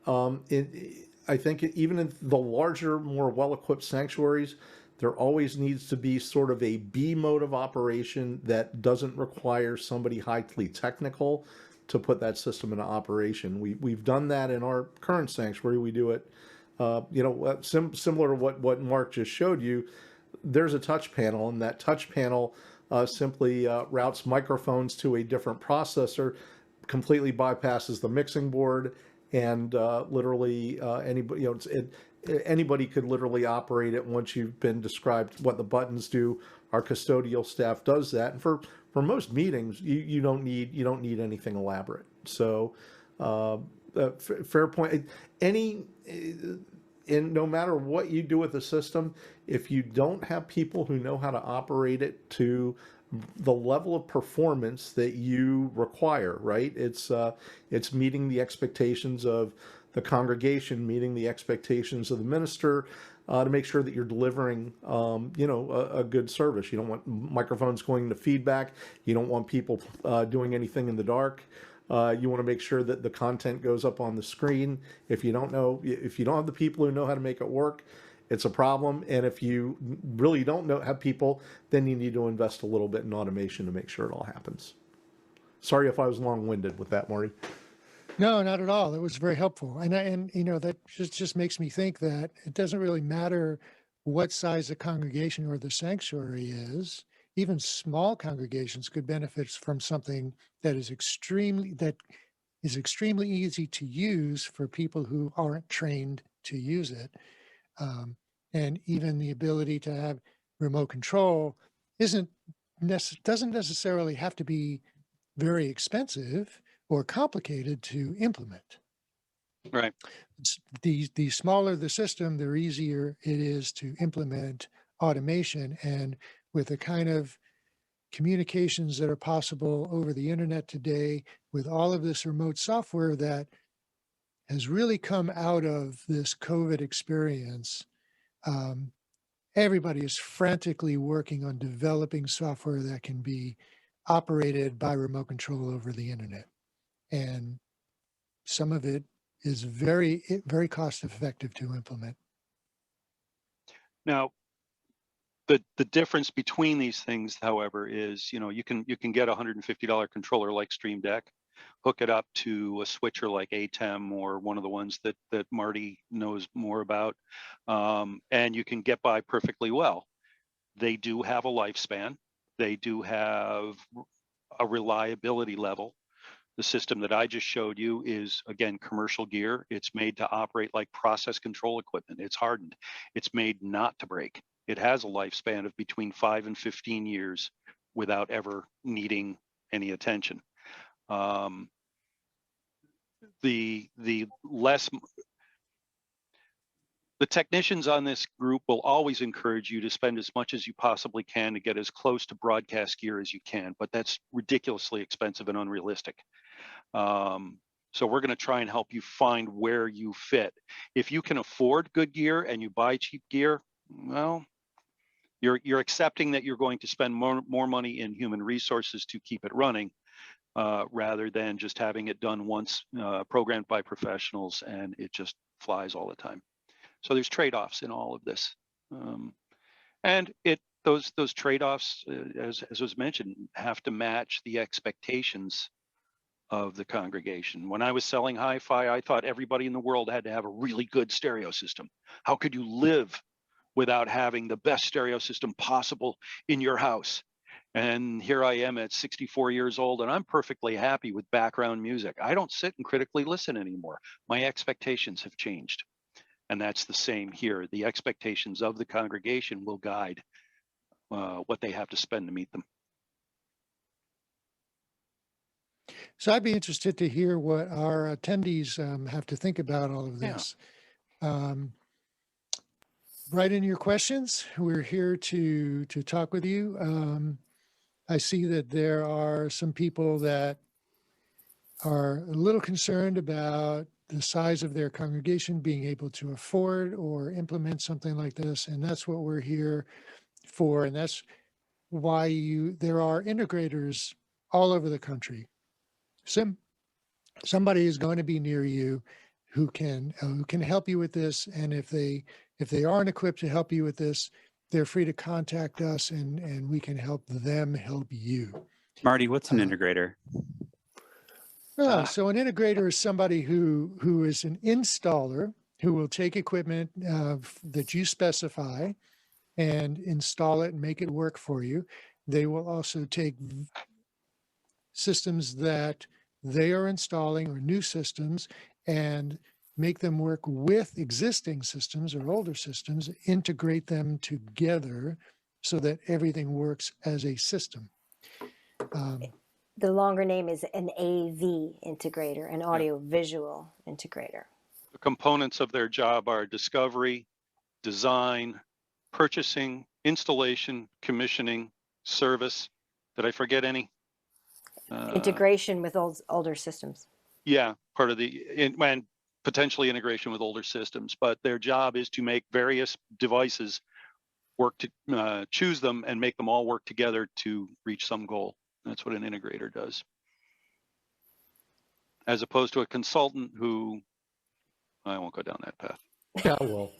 I think even in the larger, more well-equipped sanctuaries, there always needs to be sort of a B mode of operation that doesn't require somebody highly technical to put that system into operation. We've done that in our current sanctuary. We do it, similar to what Mark just showed you. There's a touch panel, and that touch panel simply routes microphones to a different processor, completely bypasses the mixing board, and literally anybody, anybody could literally operate it once you've been described what the buttons do. Our custodial staff does that, and for most meetings, you don't need anything elaborate. So, fair point. And no matter what you do with the system, if you don't have people who know how to operate it to the level of performance that you require, right? It's meeting the expectations of the congregation, meeting the expectations of the minister, to make sure that you're delivering, a good service. You don't want microphones going into feedback. You don't want people doing anything in the dark. You want to make sure that the content goes up on the screen. If you don't have the people who know how to make it work, it's a problem. And if you really don't have people, then you need to invest a little bit in automation to make sure it all happens. Sorry if I was long-winded with that, Marty. No, not at all. It was very helpful. And that just makes me think that it doesn't really matter what size the congregation or the sanctuary is. Even small congregations could benefit from something that is extremely easy to use for people who aren't trained to use it. And even the ability to have remote control doesn't necessarily have to be very expensive or complicated to implement. Right. The smaller the system, the easier it is to implement automation. And with the kind of communications that are possible over the internet today, with all of this remote software that has really come out of this COVID experience, everybody is frantically working on developing software that can be operated by remote control over the internet. And some of it is very, very cost effective to implement. Now, the difference between these things, however, is you can get a $150 controller like Stream Deck, hook it up to a switcher like ATEM or one of the ones that Marty knows more about, and you can get by perfectly well. They do have a lifespan. They do have a reliability level. The system that I just showed you is, again, commercial gear. It's made to operate like process control equipment. It's hardened. It's made not to break. It has a lifespan of between 5 and 15 years without ever needing any attention. The technicians on this group will always encourage you to spend as much as you possibly can to get as close to broadcast gear as you can, but that's ridiculously expensive and unrealistic. So we're going to try and help you find where you fit. If you can afford good gear and you buy cheap gear, well, you're accepting that you're going to spend more money in human resources to keep it running, rather than just having it done once, programmed by professionals, and it just flies all the time. So there's trade-offs in all of this, and those trade-offs, as was mentioned, have to match the expectations of the congregation. When I was selling hi-fi, I thought everybody in the world had to have a really good stereo system. How could you live without having the best stereo system possible in your house? And here I am at 64 years old, and I'm perfectly happy with background music. I don't sit and critically listen anymore. My expectations have changed. And that's the same here. The expectations of the congregation will guide what they have to spend to meet them. So I'd be interested to hear what our attendees have to think about all of Yeah. this. Write in your questions. We're here to talk with you. I see that there are some people that are a little concerned about the size of their congregation being able to afford or implement something like this, and that's what we're here for. And that's why there are integrators all over the country. Somebody is going to be near you who can help you with this, and if they aren't equipped to help you with this, they're free to contact us, and we can help them help you. Marty, what's an integrator? So an integrator is somebody who is an installer who will take equipment that you specify and install it and make it work for you. They will also take systems that they are installing or new systems and make them work with existing systems or older systems, integrate them together so that everything works as a system. The longer name is an AV integrator, an audio visual integrator. The components of their job are discovery, design, purchasing, installation, commissioning, service. Did I forget any? Integration with older systems. Yeah, part of and potentially integration with older systems, but their job is to make various devices work to choose them and make them all work together to reach some goal. That's what an integrator does. As opposed to a consultant who, I won't go down that path. Yeah, well,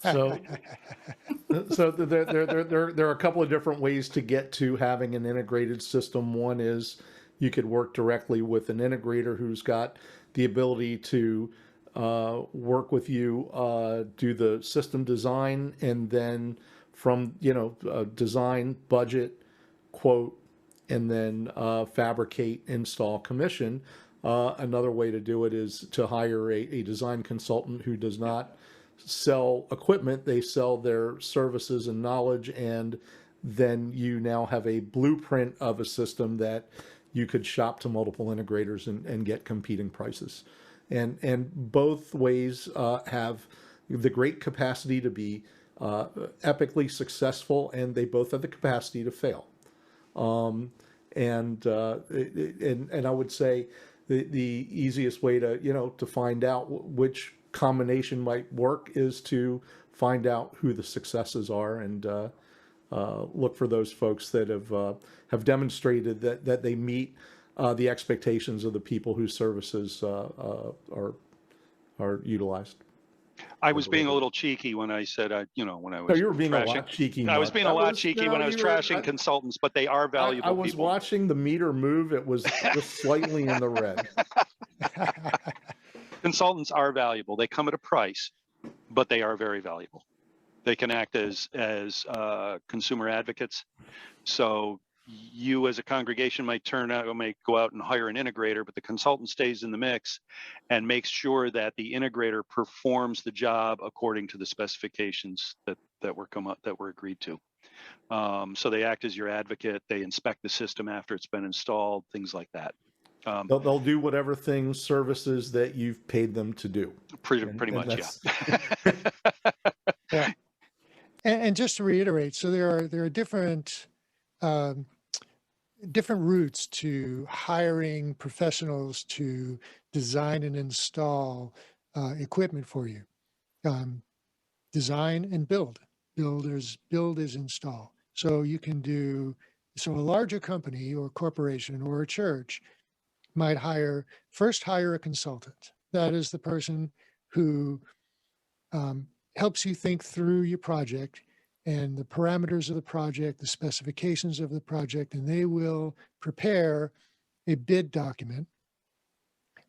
so there are a couple of different ways to get to having an integrated system. One is you could work directly with an integrator who's got the ability to work with you, do the system design, and then from design, budget, quote, and then fabricate, install, commission. Another way to do it is to hire a design consultant who does not sell equipment. They sell their services and knowledge, and then you now have a blueprint of a system that you could shop to multiple integrators and get competing prices. And both ways have the great capacity to be epically successful, and they both have the capacity to fail. And I would say the easiest way to find out which combination might work is to find out who the successes are and look for those folks that have demonstrated that they meet the expectations of the people whose services are utilized. I was being a little cheeky when I said, when I was. No, you were being trashing, a lot cheeky. I was being a lot cheeky when I was trashing consultants, but they are valuable. I was people. watching the meter move. It was just slightly in the red. Consultants are valuable. They come at a price, but they are very valuable. They can act as consumer advocates. So you as a congregation might go out and hire an integrator, but the consultant stays in the mix and makes sure that the integrator performs the job according to the specifications that were agreed to. So they act as your advocate. They inspect the system after it's been installed, things like that. They'll do whatever services that you've paid them to do. Pretty much, yeah. Yeah. And just to reiterate, so there are different different routes to hiring professionals to design and install equipment for you. Design and build. Build is install. So you can do, so a larger company or corporation or a church might first hire a consultant. That is the person who helps you think through your project and the parameters of the project, the specifications of the project, and they will prepare a bid document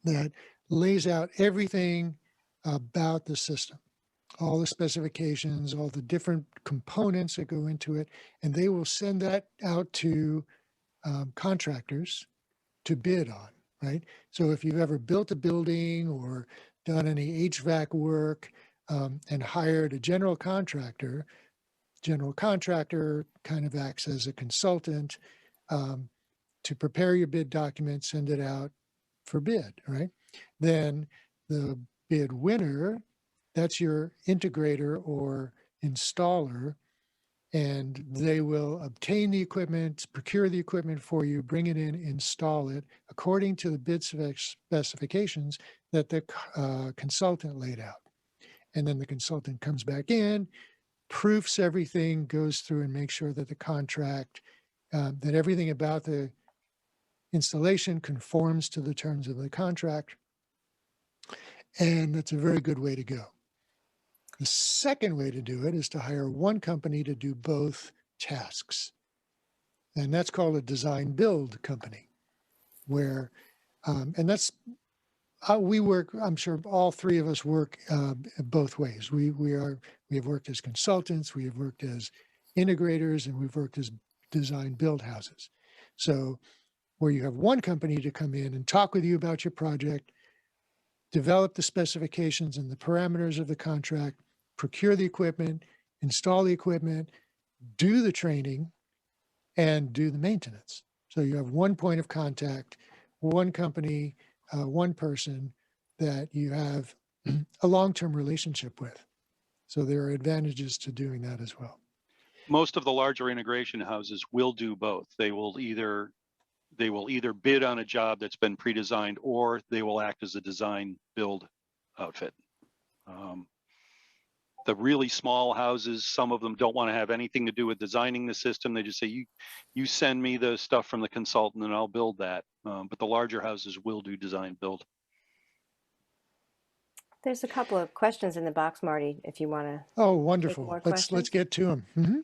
that lays out everything about the system, all the specifications, all the different components that go into it, and they will send that out to contractors to bid on, right? So if you've ever built a building or done any HVAC work and hired a general contractor kind of acts as a consultant to prepare your bid document, send it out for bid, right? Then the bid winner, that's your integrator or installer, and they will obtain the equipment, procure the equipment for you, bring it in, install it according to the bid specifications that the consultant laid out. And then the consultant comes back in, proofs everything, goes through and makes sure that the contract, that everything about the installation conforms to the terms of the contract. And that's a very good way to go. The second way to do it is to hire one company to do both tasks. And that's called a design build company, where, and that's how we work. I'm sure all three of us work both ways. We have worked as consultants, we have worked as integrators, and we've worked as design build houses. So where you have one company to come in and talk with you about your project, develop the specifications and the parameters of the contract, procure the equipment, install the equipment, do the training, and do the maintenance. So you have one point of contact, one company, one person that you have a long-term relationship with. So there are advantages to doing that as well. Most of the larger integration houses will do both. They will either bid on a job that's been pre-designed, or they will act as a design build outfit. The really small houses, some of them don't want to have anything to do with designing the system. They just say, you send me the stuff from the consultant and I'll build that. But the larger houses will do design build. There's a couple of questions in the box, Marty, if you want to. Oh, wonderful. more Let's questions? get to them. Mm-hmm.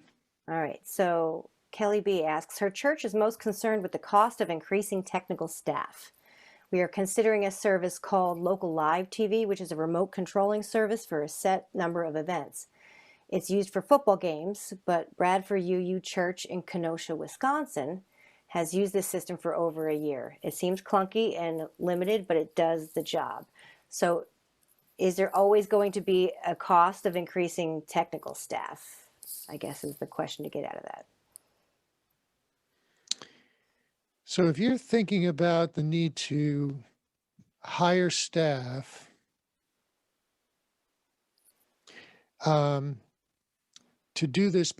All right. So Kelly B asks, her church is most concerned with the cost of increasing technical staff. We are considering a service called Local Live TV, which is a remote controlling service for a set number of events. It's used for football games, but Bradford UU Church in Kenosha, Wisconsin, has used this system for over a year. It seems clunky and limited, but it does the job. So is there always going to be a cost of increasing technical staff? I guess is the question to get out of that. So if you're thinking about the need to hire staff, to do this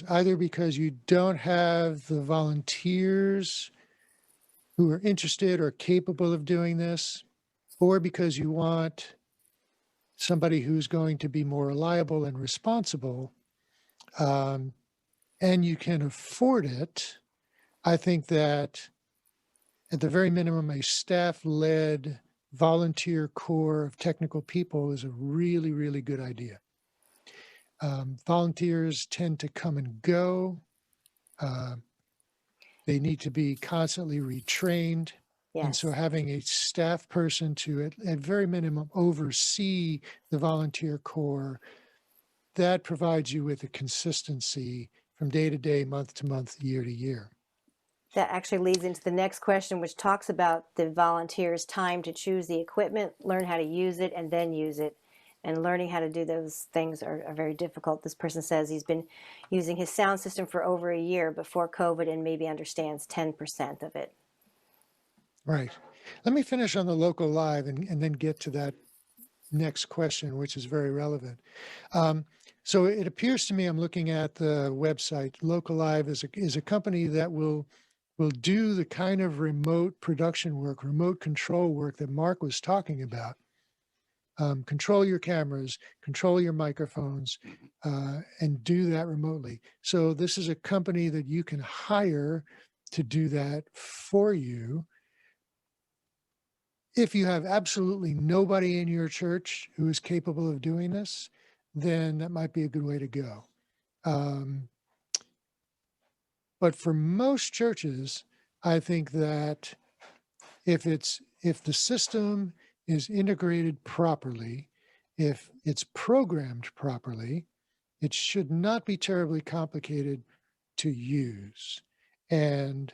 either because you don't have the volunteers who are interested or capable of doing this, or because you want somebody who's going to be more reliable and responsible, and you can afford it, I think that at the very minimum, a staff-led volunteer core of technical people is a really, really good idea. Volunteers tend to come and go. They need to be constantly retrained. Yes. And so having a staff person to, at very minimum, oversee the volunteer core, that provides you with a consistency from day to day, month to month, year to year. That actually leads into the next question, which talks about the volunteers' time to choose the equipment, learn how to use it, and then use it. And learning how to do those things are very difficult. This person says he's been using his sound system for over a year before COVID and maybe understands 10% of it. Right. Let me finish on the Local Live and then get to that next question, which is very relevant. So it appears to me, I'm looking at the website, Local Live is a company that will will do the kind of remote production work, remote control work that Mark was talking about. Control your cameras, control your microphones, and do that remotely. So this is a company that you can hire to do that for you. If you have absolutely nobody in your church who is capable of doing this, then that might be a good way to go. But for most churches, I think that if the system is integrated properly, if it's programmed properly, it should not be terribly complicated to use. And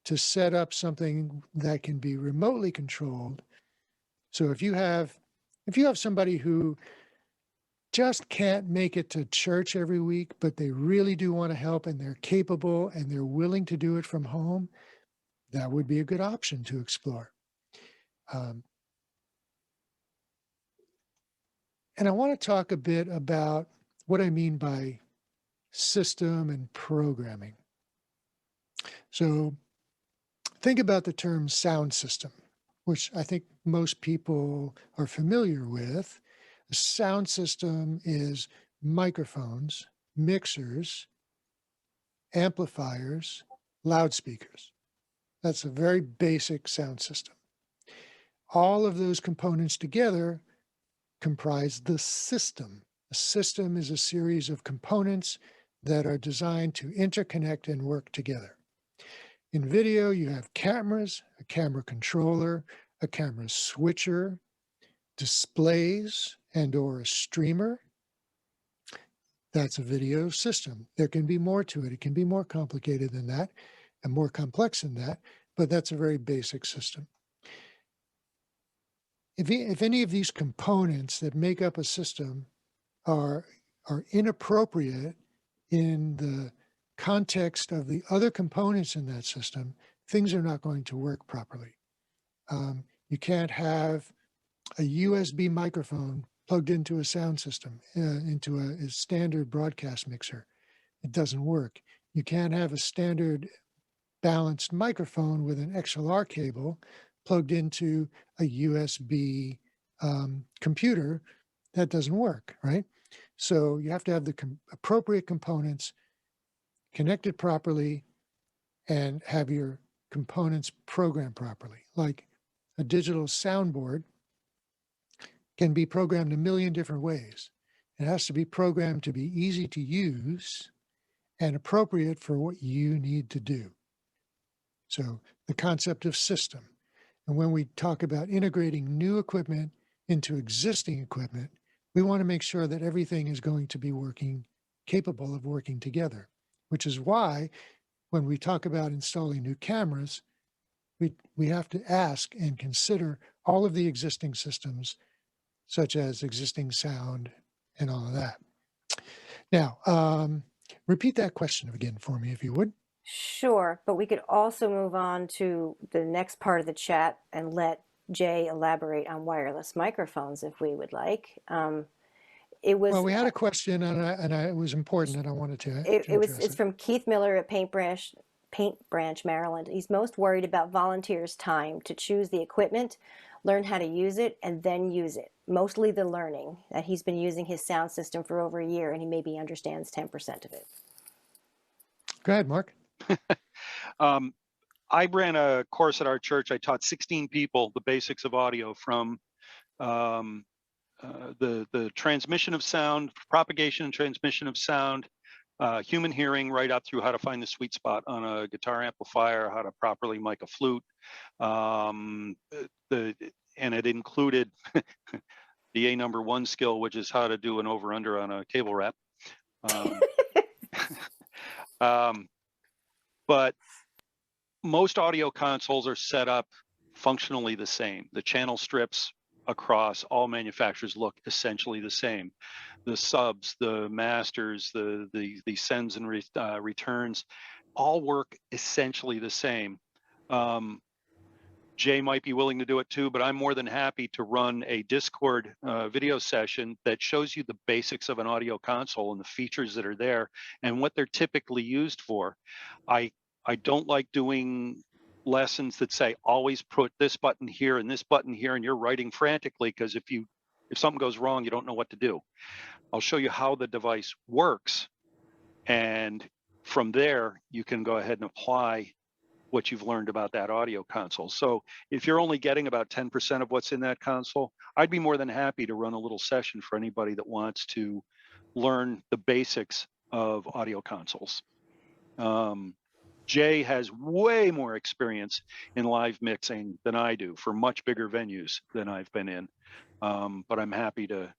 to set up something that can be remotely controlled. So if you have somebody who just can't make it to church every week, but they really do want to help and they're capable and they're willing to do it from home, that would be a good option to explore. And I want to talk a bit about what I mean by system and programming. So think about the term sound system, which I think most people are familiar with. A sound system is microphones, mixers, amplifiers, loudspeakers. That's a very basic sound system. All of those components together comprise the system. A system is a series of components that are designed to interconnect and work together. In video, you have cameras, a camera controller, a camera switcher, displays, and/or a streamer. That's a video system. There can be more to it. It can be more complicated than that and more complex than that, but that's a very basic system. If any of these components that make up a system are inappropriate in the context of the other components in that system, things are not going to work properly. You can't have a USB microphone plugged into a sound system, into a standard broadcast mixer. It doesn't work. You can't have a standard balanced microphone with an XLR cable plugged into a USB computer. That doesn't work, right? So you have to have the appropriate components connected properly and have your components programmed properly. Like a digital soundboard can be programmed a million different ways. It has to be programmed to be easy to use and appropriate for what you need to do. So the concept of system. And when we talk about integrating new equipment into existing equipment, we want to make sure that everything is going to be capable of working together, which is why when we talk about installing new cameras, we have to ask and consider all of the existing systems, such as existing sound and all of that. Now, repeat that question again for me, if you would. Sure, but we could also move on to the next part of the chat and let Jay elaborate on wireless microphones if we would like. Well, we had a question, and it was important, and I wanted to address it's from Keith Miller at Paint Branch, Maryland. He's most worried about volunteers' time to choose the equipment, learn how to use it, and then use it. Mostly the learning. That he's been using his sound system for over a year, and he maybe understands 10% of it. Go ahead, Mark. I ran a course at our church. I taught 16 people the basics of audio, from the transmission of sound, propagation and transmission of sound, human hearing, right up through how to find the sweet spot on a guitar amplifier, how to properly mic a flute. And it included the A#1 skill, which is how to do an over-under on a cable wrap. But most audio consoles are set up functionally the same. The channel strips across all manufacturers look essentially the same. The subs, the masters, the sends and returns all work essentially the same. Jay might be willing to do it too, but I'm more than happy to run a Discord video session that shows you the basics of an audio console and the features that are there and what they're typically used for. I don't like doing lessons that say always put this button here and this button here, and you're writing frantically because if something goes wrong, you don't know what to do. I'll show you how the device works, and from there you can go ahead and apply what you've learned about that audio console. So if you're only getting about 10% of what's in that console, I'd be more than happy to run a little session for anybody that wants to learn the basics of audio consoles. Jay has way more experience in live mixing than I do for much bigger venues than I've been in. But I'm happy to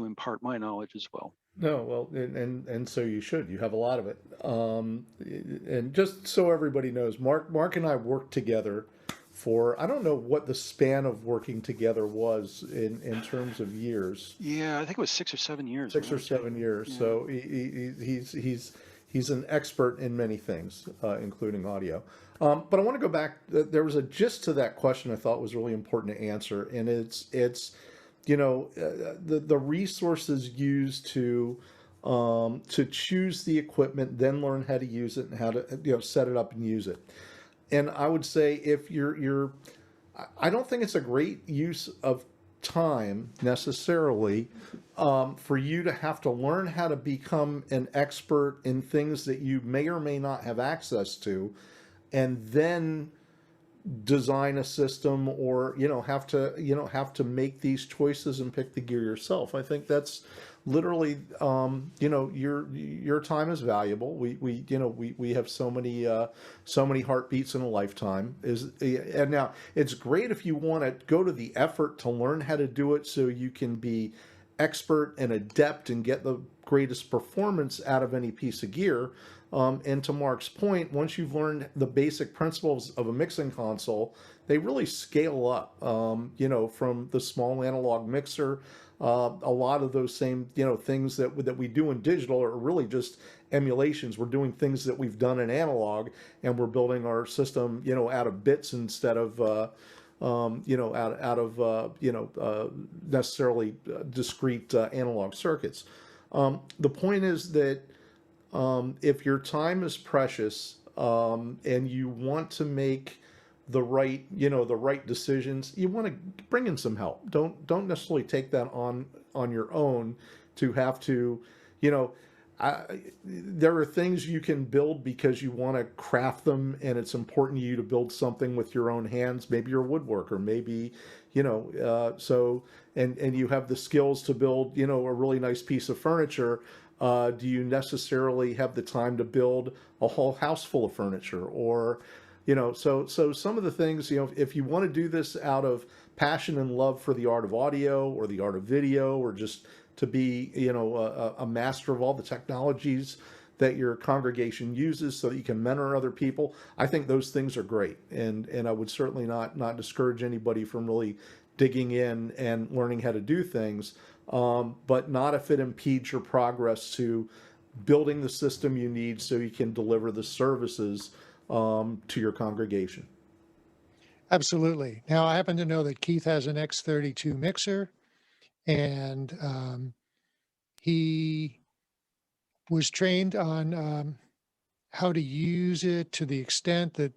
impart my knowledge as well. No, well, and so you should. You have a lot of it. And just so everybody knows, Mark and I worked together for, I don't know what the span of working together was in terms of years. Yeah, I think it was 6 or 7 years. 6 or 7 years. Yeah. So he's an expert in many things, including audio. But I want to go back. There was a gist to that question I thought was really important to answer, and it's the resources used to choose the equipment, then learn how to use it and how to set it up and use it. And I would say if I don't think it's a great use of time necessarily for you to have to learn how to become an expert in things that you may or may not have access to, and then design a system or have to make these choices and pick the gear yourself. I think that's literally your time is valuable. We have so many heartbeats in a lifetime. And now it's great if you want to go to the effort to learn how to do it so you can be expert and adept and get the greatest performance out of any piece of gear. And to Mark's point, once you've learned the basic principles of a mixing console, they really scale up, from the small analog mixer. A lot of those same, things that we do in digital are really just emulations. We're doing things that we've done in analog, and we're building our system, out of bits instead of, necessarily discrete analog circuits. The point is that if your time is precious and you want to make the right decisions, you want to bring in some help. Don't necessarily take that on your own to have to, there are things you can build because you want to craft them, and it's important to you to build something with your own hands. Maybe you're a woodworker, maybe, and you have the skills to build, a really nice piece of furniture. Do you necessarily have the time to build a whole house full of furniture? Or, so some of the things, if you want to do this out of passion and love for the art of audio or the art of video, or just to be, a master of all the technologies that your congregation uses so that you can mentor other people, I think those things are great. And I would certainly not discourage anybody from really digging in and learning how to do things. But not if it impedes your progress to building the system you need so you can deliver the services to your congregation. Absolutely. Now, I happen to know that Keith has an X32 mixer, and he was trained on how to use it to the extent that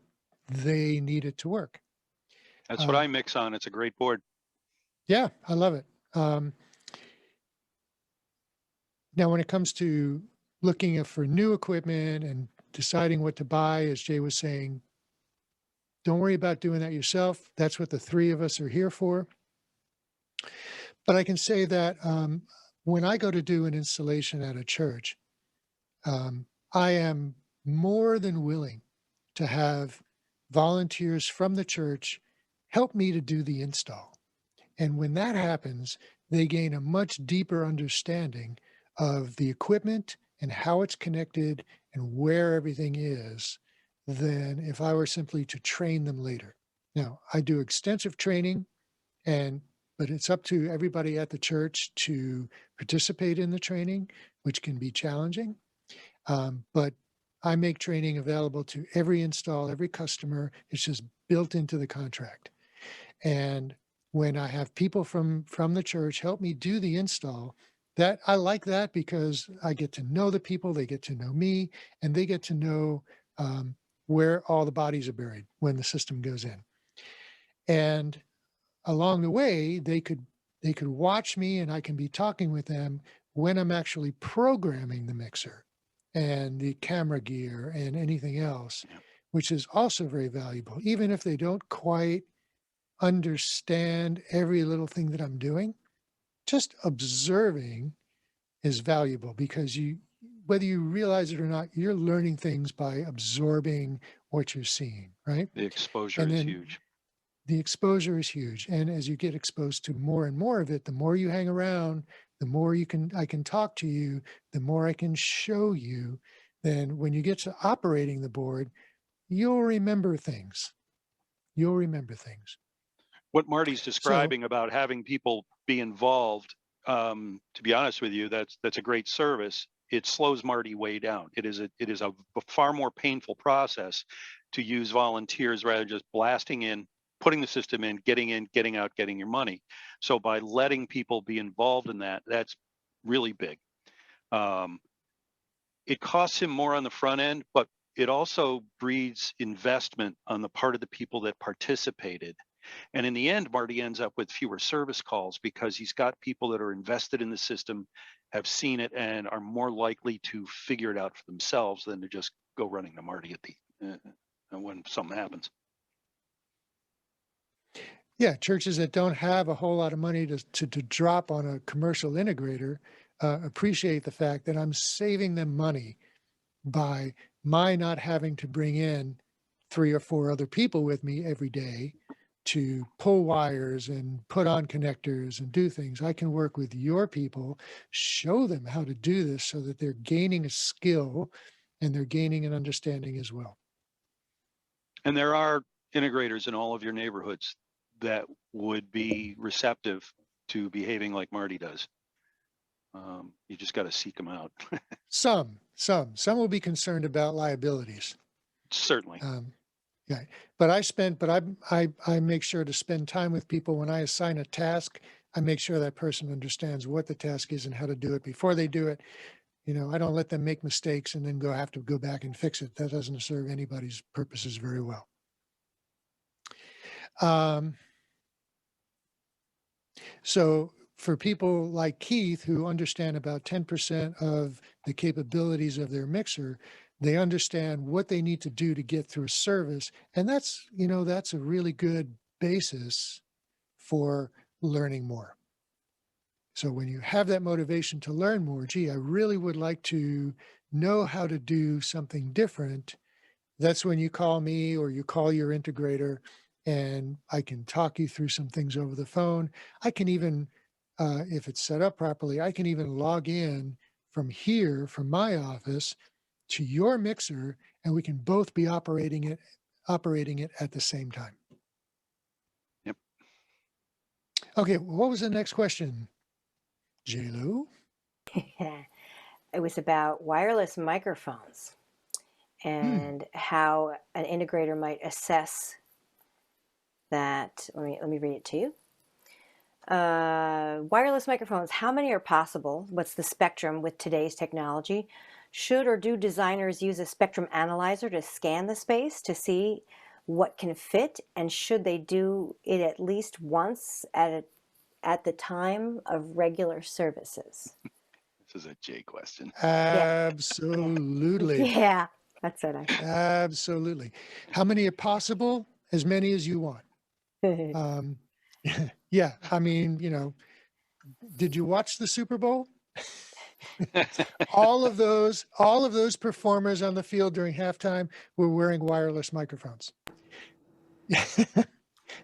they need it to work. That's what I mix on. It's a great board. Yeah, I love it. Now, when it comes to looking for new equipment and deciding what to buy, as Jay was saying, don't worry about doing that yourself. That's what the three of us are here for. But I can say that when I go to do an installation at a church, I am more than willing to have volunteers from the church help me to do the install. And when that happens, they gain a much deeper understanding of the equipment and how it's connected and where everything is than if I were simply to train them later. Now, I do extensive training, but it's up to everybody at the church to participate in the training, which can be challenging. But I make training available to every install, every customer. It's just built into the contract. And when I have people from the church help me do the install, that I like that because I get to know the people, they get to know me, and they get to know where all the bodies are buried when the system goes in. And along the way, they could watch me, and I can be talking with them when I'm actually programming the mixer and the camera gear and anything else, Yeah. which is also very valuable, even if they don't quite understand every little thing that I'm doing. Just observing is valuable because whether you realize it or not, you're learning things by absorbing what you're seeing, right? The exposure And is then huge. the exposure is huge. And as you get exposed to more and more of it, the more you hang around, the more I can talk to you, the more I can show you. Then when you get to operating the board, you'll remember things. You'll remember things. What Marty's So describing about having people be involved, to be honest with you, that's a great service. It slows Marty way down. It is a far more painful process to use volunteers rather than just blasting in, putting the system in, getting out, getting your money. So by letting people be involved in that, that's really big. It costs him more on the front end, but it also breeds investment on the part of the people that participated. And in the end, Marty ends up with fewer service calls because he's got people that are invested in the system, have seen it, and are more likely to figure it out for themselves than to just go running to Marty at the when something happens. yeah, churches that don't have a whole lot of money to drop on a commercial integrator appreciate the fact that I'm saving them money by my not having to bring in 3 or 4 other people with me every day to pull wires and put on connectors and do things. I can work with your people, show them how to do this so that they're gaining a skill and they're gaining an understanding as well. And there are integrators in all of your neighborhoods that would be receptive to behaving like Marty does. You just got to seek them out. Some will be concerned about liabilities. Certainly. Yeah, but I make sure to spend time with people when I assign a task. I make sure that person understands what the task is and how to do it before they do it. I don't let them make mistakes and then have to go back and fix it. That doesn't serve anybody's purposes very well. So for people like Keith, who understand about 10% of the capabilities of their mixer, they understand what they need to do to get through a service. And that's a really good basis for learning more. So when you have that motivation to learn more, gee, I really would like to know how to do something different. That's when you call me or you call your integrator, and I can talk you through some things over the phone. I can even, if it's set up properly, I can even log in from here, from my office, to your mixer, and we can both be operating it at the same time. Yep. Okay, what was the next question, J-Lo? It was about wireless microphones and how an integrator might assess that. Let me read it to you. Wireless microphones, how many are possible? What's the spectrum with today's technology? Should or do designers use a spectrum analyzer to scan the space to see what can fit? And should they do it at least once at the time of regular services? This is a J question. Absolutely. Yeah, that's what I. Absolutely. How many are possible? As many as you want. Yeah, I mean, did you watch the Super Bowl? all of those performers on the field during halftime were wearing wireless microphones.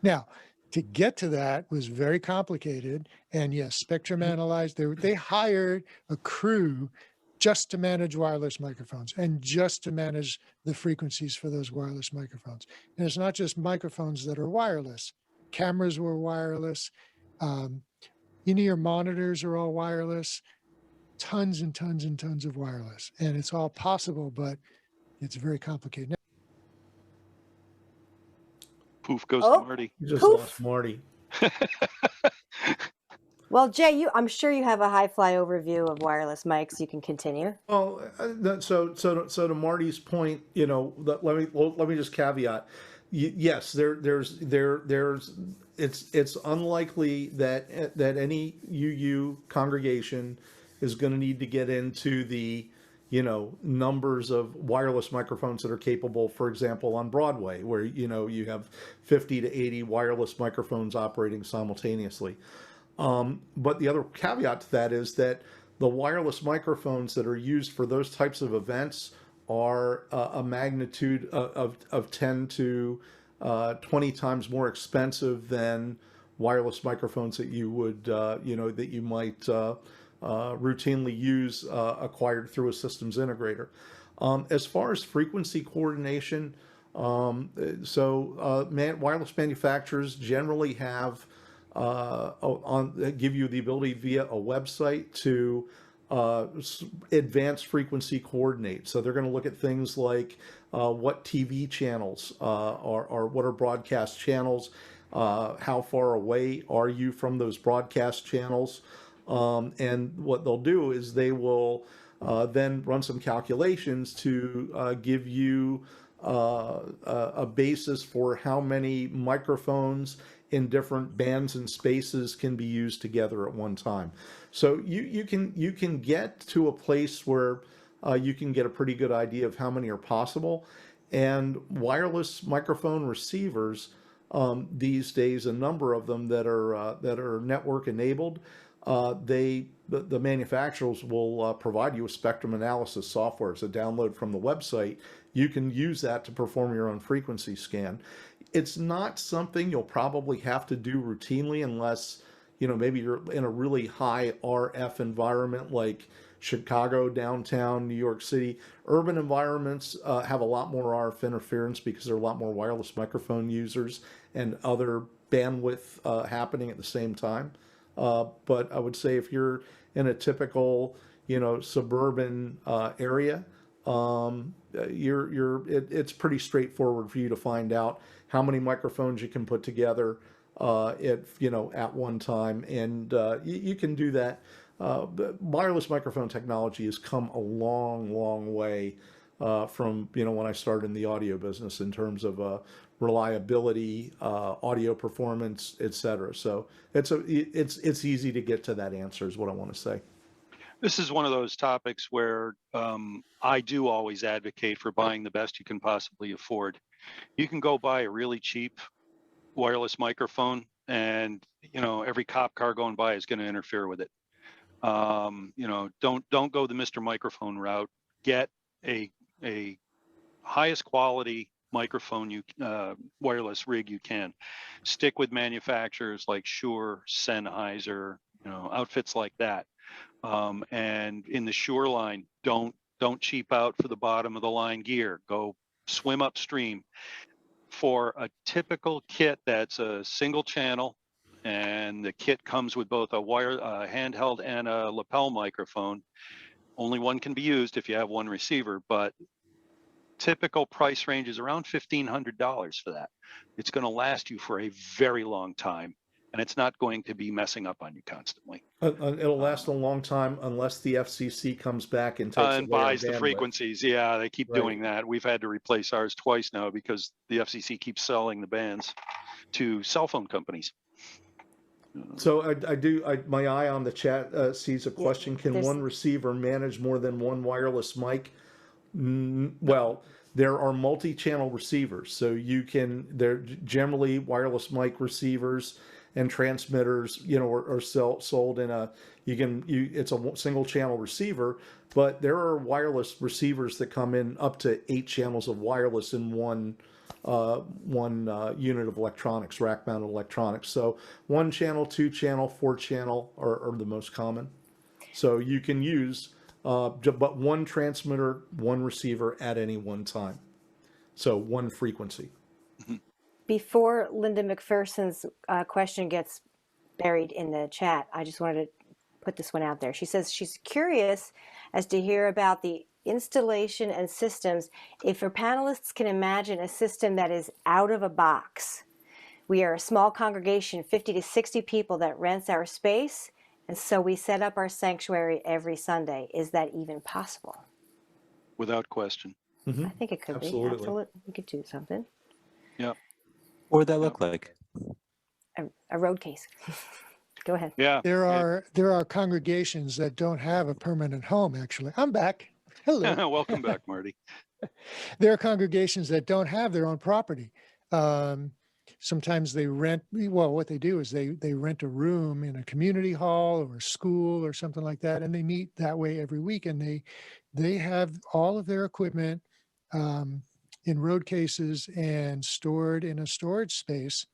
Now, to get to that was very complicated. And yes, Spectrum Analyze, they hired a crew just to manage wireless microphones and just to manage the frequencies for those wireless microphones. And it's not just microphones that are wireless. Cameras were wireless. Your monitors are all wireless. Tons and tons and tons of wireless. And it's all possible, but it's very complicated. Poof goes to Marty. You just Poof. lost Marty. Well, Jay, I'm sure you have a high-fly overview of wireless mics. You can continue. Well, so to Marty's point, let me just caveat. Yes, there's it's unlikely that any UU congregation is going to need to get into the numbers of wireless microphones that are capable, for example, on Broadway, where you have 50 to 80 wireless microphones operating simultaneously. But the other caveat to that is that the wireless microphones that are used for those types of events are a magnitude of 10 to 20 times more expensive than wireless microphones that you would, that you might routinely use acquired through a systems integrator. As far as frequency coordination, wireless manufacturers generally have give you the ability via a website to advanced frequency coordinate. So they're going to look at things like what TV channels are what are broadcast channels, how far away are you from those broadcast channels, and what they'll do is they will then run some calculations to give you a basis for how many microphones in different bands and spaces can be used together at one time. So you can get to a place where you can get a pretty good idea of how many are possible. And wireless microphone receivers these days, a number of them that are network enabled, the manufacturers will provide you with spectrum analysis software. It's a download from the website. You can use that to perform your own frequency scan. It's not something you'll probably have to do routinely unless, maybe you're in a really high RF environment like Chicago, downtown, New York City. Urban environments have a lot more RF interference because there are a lot more wireless microphone users and other bandwidth happening at the same time. But I would say if you're in a typical, suburban area, it's pretty straightforward for you to find out how many microphones you can put together at one time, and you can do that. The wireless microphone technology has come a long, long way from when I started in the audio business in terms of reliability, audio performance, etc. So it's easy to get to that answer is what I want to say. This is one of those topics where I do always advocate for buying the best you can possibly afford. You can go buy a really cheap wireless microphone and, every cop car going by is going to interfere with it. Don't go the Mr. Microphone route. Get a highest quality microphone wireless rig you can. Stick with manufacturers like Shure, Sennheiser, outfits like that. And in the Shure line, don't cheap out for the bottom of the line gear. Go swim upstream. For a typical kit that's a single channel, and the kit comes with both a handheld and a lapel microphone. Only one can be used if you have one receiver, but typical price range is around $1,500 for that. It's going to last you for a very long time, and it's not going to be messing up on you constantly. It'll last a long time unless the FCC comes back and takes and buys the frequencies. Yeah, they keep doing that. We've had to replace ours twice now because the FCC keeps selling the bands to cell phone companies. So my eye on the chat sees a question. Can one receiver manage more than one wireless mic? Well, there are multi-channel receivers, so they're generally wireless mic receivers and transmitters, are sold in it's a single channel receiver, but there are wireless receivers that come in up to 8 channels of wireless in one unit of electronics, rack mounted electronics. So 1 channel, 2 channel, 4 channel are the most common. So you can use but 1 transmitter, 1 receiver at any one time. So 1 frequency. Before Linda McPherson's question gets buried in the chat, I just wanted to put this one out there. She says she's curious as to hear about the installation and systems. If our panelists can imagine a system that is out of a box. We are a small congregation, 50 to 60 people, that rents our space And so we set up our sanctuary every Sunday. Is that even possible? Without question. Mhm. I think it could be. Absolutely. Absolutely. We could do something. Yeah. What would that look like? A road case. Go ahead. Yeah. There are congregations that don't have a permanent home, actually. I'm back. Hello. Welcome back, Marty. There are congregations that don't have their own property. Sometimes they rent, well, what they do is they rent a room in a community hall or a school or something like that, and they meet that way every week, and they have all of their equipment in road cases and stored in a storage space,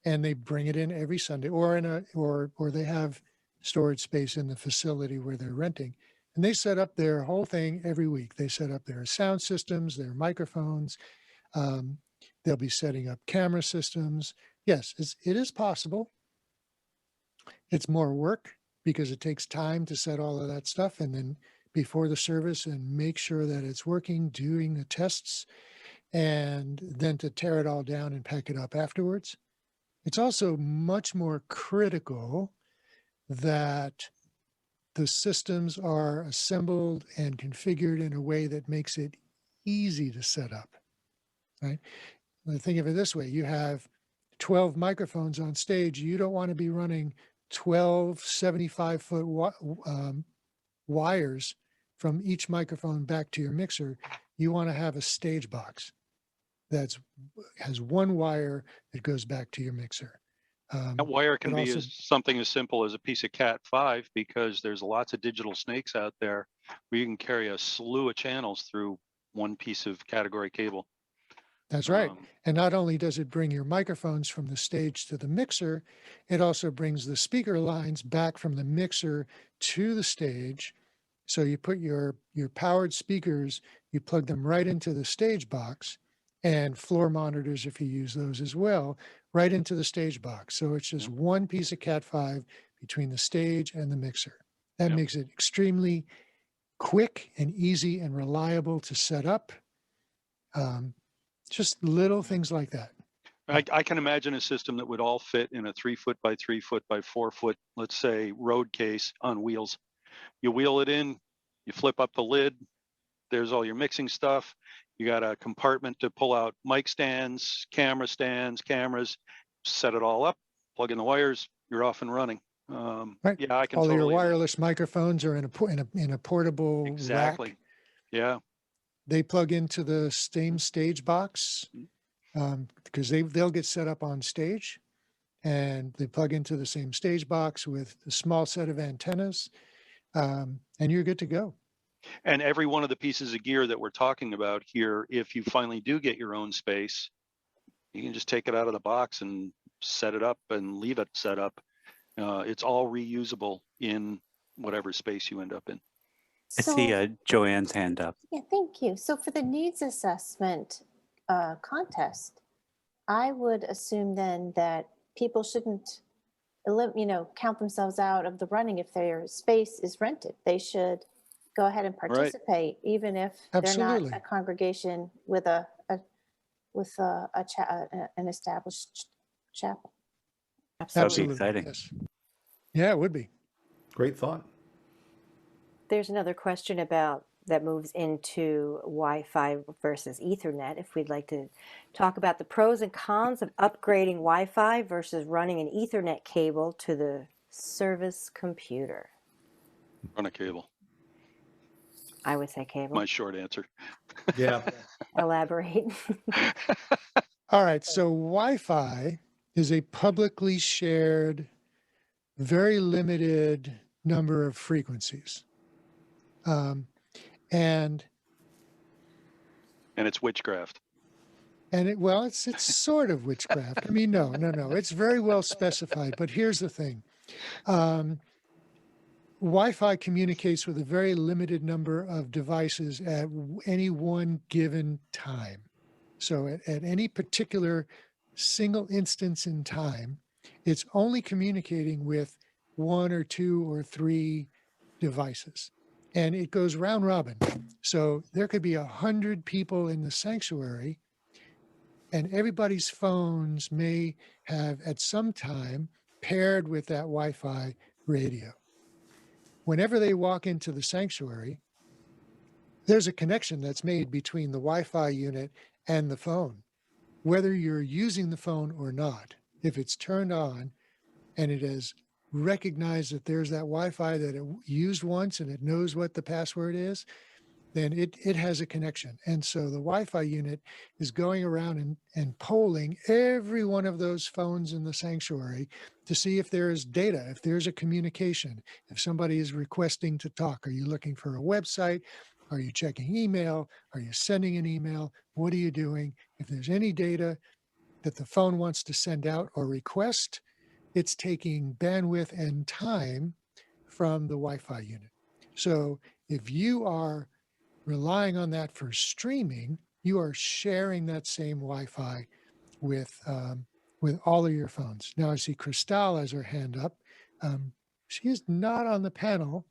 and they bring it in every Sunday, or or they have storage space in the facility where they're renting. And they set up their whole thing every week. They set up their sound systems, their microphones. Um, they'll be setting up camera systems. Yes, it is possible. It's more work because it takes time to set all of that stuff, and then before the service and make sure that it's working, doing the tests, and then to tear it all down and pack it up afterwards. It's also much more critical that the systems are assembled and configured in a way that makes it easy to set up, right? Think of it this way. You have 12 microphones on stage. You don't want to be running 12 75-foot wires from each microphone back to your mixer. You want to have a stage box that has one wire that goes back to your mixer. That wire can but be also- as something as simple as a piece of Cat5, because there's lots of digital snakes out there where you can carry a slew of channels through one piece of category cable. That's right. Um, And not only does it bring your microphones from the stage to the mixer, it also brings the speaker lines back from the mixer to the stage. So you put your powered speakers, you plug them right into the stage box, and floor monitors, if you use those as well, right into the stage box. So it's just one piece of Cat5 between the stage and the mixer. That Yep. makes it extremely quick and easy and reliable to set up. Just little things like that. I can imagine a system that would all fit in a 3 foot by 3 foot by 4 foot, let's say, road case on wheels. You wheel it in, you flip up the lid, there's all your mixing stuff. You got a compartment to pull out mic stands, cameras, set it all up, plug in the wires, you're off and running. Right. Yeah, I can All totally your imagine. wireless microphones are in a portable Exactly. rack. Yeah. They plug into the same stage box because they'll get set up on stage, and they plug into the same stage box with a small set of antennas, and you're good to go. And every one of the pieces of gear that we're talking about here, if you finally do get your own space, you can just take it out of the box and set it up and leave it set up. It's all reusable in whatever space you end up in. I see Joanne's hand up. Yeah, thank you. So for the needs assessment contest, I would assume then that people shouldn't, count themselves out of the running if their space is rented. They should go ahead and participate, even if Absolutely. they're not a congregation with an established chapel. That would be Absolutely. exciting. Yes. Yeah, it would be. Great thought. There's another question about that moves into Wi-Fi versus Ethernet. If we'd like to talk about the pros and cons of upgrading Wi-Fi versus running an Ethernet cable to the service computer. Run a cable. I would say cable. My short answer. Yeah. Elaborate. All right. So Wi-Fi is a publicly shared, very limited number of frequencies. And it's witchcraft. it's sort of witchcraft. I mean, no. It's very well specified. But here's the thing. Wi-Fi communicates with a very limited number of devices at any one given time. So at any particular single instance in time, it's only communicating with one or two or three devices. And it goes round robin. So there could be 100 people in the sanctuary, and everybody's phones may have at some time paired with that Wi-Fi radio. whenever they walk into the sanctuary, there's a connection that's made between the Wi-Fi unit and the phone, whether you're using the phone or not. If it's turned on and it has recognized that there's that Wi-Fi that it used once and it knows what the password is, then it has a connection. And so the Wi-Fi unit is going around and polling every one of those phones in the sanctuary to see if there is data, if there's a communication, if somebody is requesting to talk. Are you looking for a website? Are you checking email? Are you sending an email? What are you doing? If there's any data that the phone wants to send out or request, it's taking bandwidth and time from the Wi-Fi unit. So if you are relying on that for streaming, you are sharing that same Wi-Fi with all of your phones. Now I see Cristal has her hand up. She is not on the panel,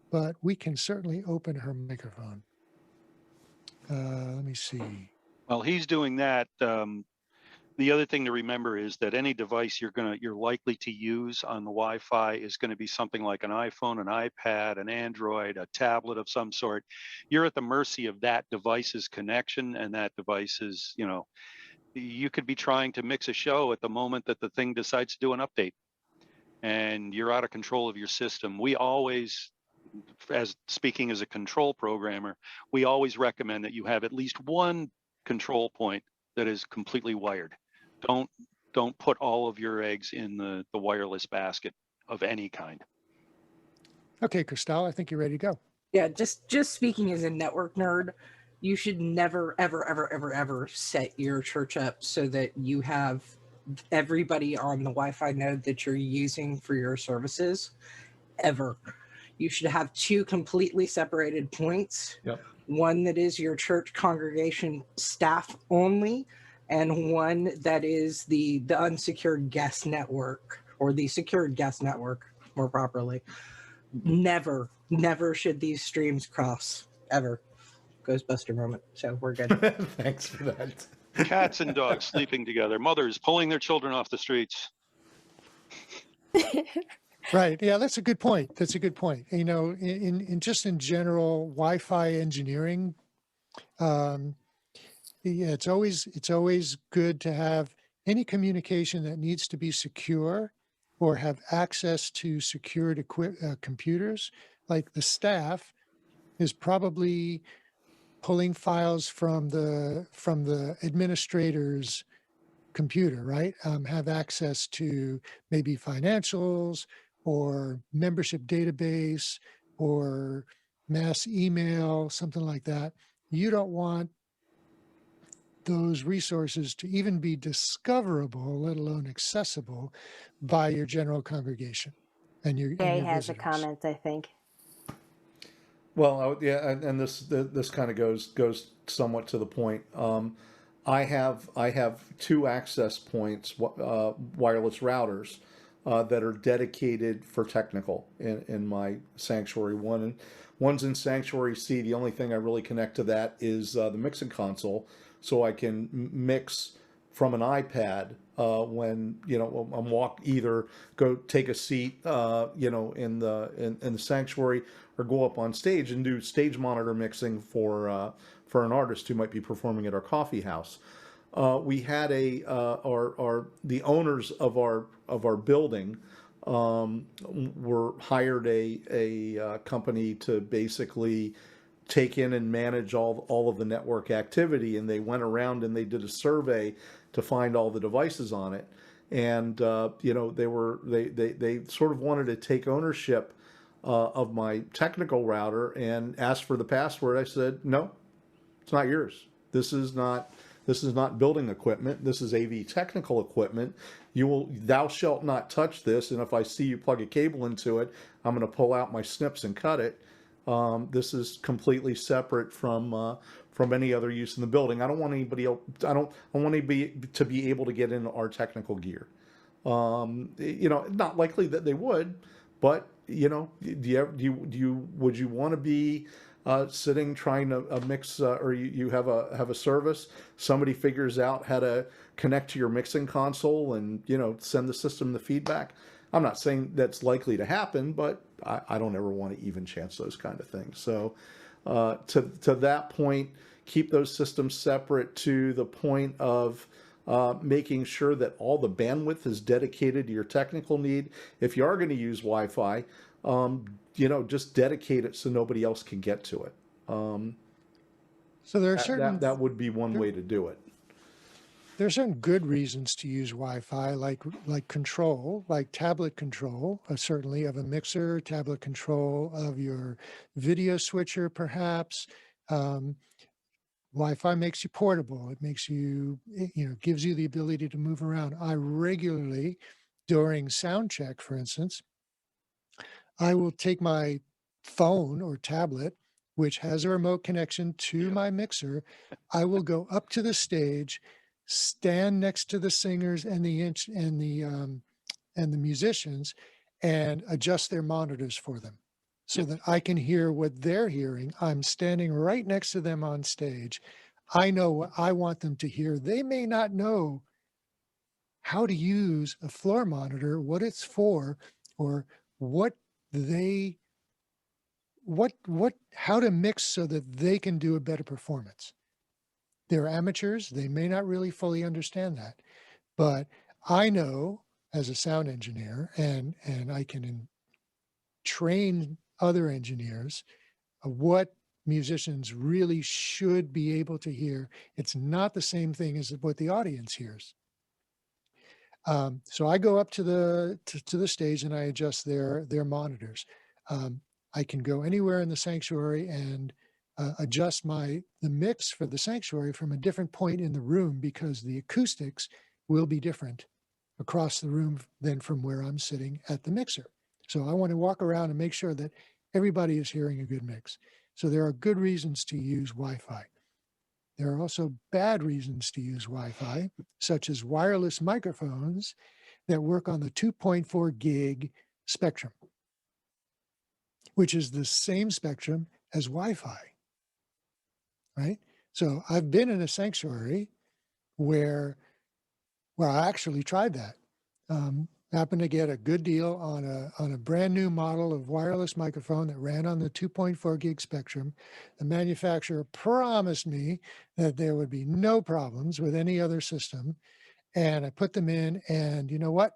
but we can certainly open her microphone. Let me see. While he's doing that, the other thing to remember is that any device you're likely to use on the Wi-Fi is going to be something like an iPhone, an iPad, an Android, a tablet of some sort. You're at the mercy of that device's connection, and that device is, you could be trying to mix a show at the moment that the thing decides to do an update, and you're out of control of your system. We always, as speaking as a control programmer, we always recommend that you have at least one control point that is completely wired. Don't put all of your eggs in the wireless basket of any kind. Okay, Cristal, I think you're ready to go. Yeah, just speaking as a network nerd, you should never, ever set your church up so that you have everybody on the Wi-Fi node that you're using for your services, ever. You should have two completely separated points. Yep. One that is your church congregation staff only, and one that is the unsecured guest network, or the secured guest network, more properly. Never should these streams cross, ever. Ghostbuster moment. So we're good. Thanks for that. Cats and dogs sleeping together, mothers pulling their children off the streets. Right. Yeah, that's a good point. That's a good point. In just in general, Wi-Fi engineering, yeah, it's always good to have any communication that needs to be secure or have access to secured computers. Like the staff is probably pulling files from the administrator's computer, right? Have access to maybe financials or membership database or mass email, something like that. You don't want those resources to even be discoverable, let alone accessible by your general congregation and your Jay your has a visitors. comment, I think. Well, yeah, and this kind of goes somewhat to the point. I have two access points, wireless routers, that are dedicated for technical in my sanctuary. One's in Sanctuary C. The only thing I really connect to that is the mixing console, so I can mix from an iPad when I'm either go take a seat in the sanctuary or go up on stage and do stage monitor mixing for an artist who might be performing at our coffee house. We had the owners of our building hired a company to basically take in and manage all of the network activity, and they went around and they did a survey to find all the devices on it, and they sort of wanted to take ownership of my technical router and asked for the password. I said, no, it's not yours. This is not building equipment. This is AV technical equipment. Thou shalt not touch this. And if I see you plug a cable into it, I'm going to pull out my snips and cut it. This is completely separate from any other use in the building. I don't want anybody else. I want anybody to be able to get into our technical gear. Not likely that they would, but would you want to be sitting trying to mix, or you have a service, somebody figures out how to connect to your mixing console and send the system the feedback? I'm not saying that's likely to happen, but I don't ever want to even chance those kind of things. So to that point, keep those systems separate to the point of making sure that all the bandwidth is dedicated to your technical need. If you are going to use Wi-Fi, just dedicate it so nobody else can get to it. So there are certain That would be one way to do it. there are certain good reasons to use Wi-Fi, like control, like tablet control, certainly of a mixer, tablet control of your video switcher, perhaps. Wi-Fi makes you portable. It makes you, gives you the ability to move around. I regularly, during sound check, for instance, I will take my phone or tablet, which has a remote connection to my mixer. I will go up to the stage, stand next to the singers and the musicians, and adjust their monitors for them so that I can hear what they're hearing. I'm standing right next to them on stage. I know what I want them to hear. They may not know how to use a floor monitor, what it's for, or what they how to mix so that they can do a better performance. They're amateurs. They may not really fully understand that, but I know as a sound engineer, and I can train other engineers what musicians really should be able to hear. It's not the same thing as what the audience hears. So I go up to the stage and I adjust their monitors. I can go anywhere in the sanctuary and adjust the mix for the sanctuary from a different point in the room, because the acoustics will be different across the room than from where I'm sitting at the mixer. So I want to walk around and make sure that everybody is hearing a good mix. So there are good reasons to use Wi-Fi. There are also bad reasons to use Wi-Fi, such as wireless microphones that work on the 2.4 gig spectrum, which is the same spectrum as Wi-Fi, right? So I've been in a sanctuary where I actually tried that. Happened to get a good deal on a brand new model of wireless microphone that ran on the 2.4 gig spectrum. The manufacturer promised me that there would be no problems with any other system. And I put them in, and you know what?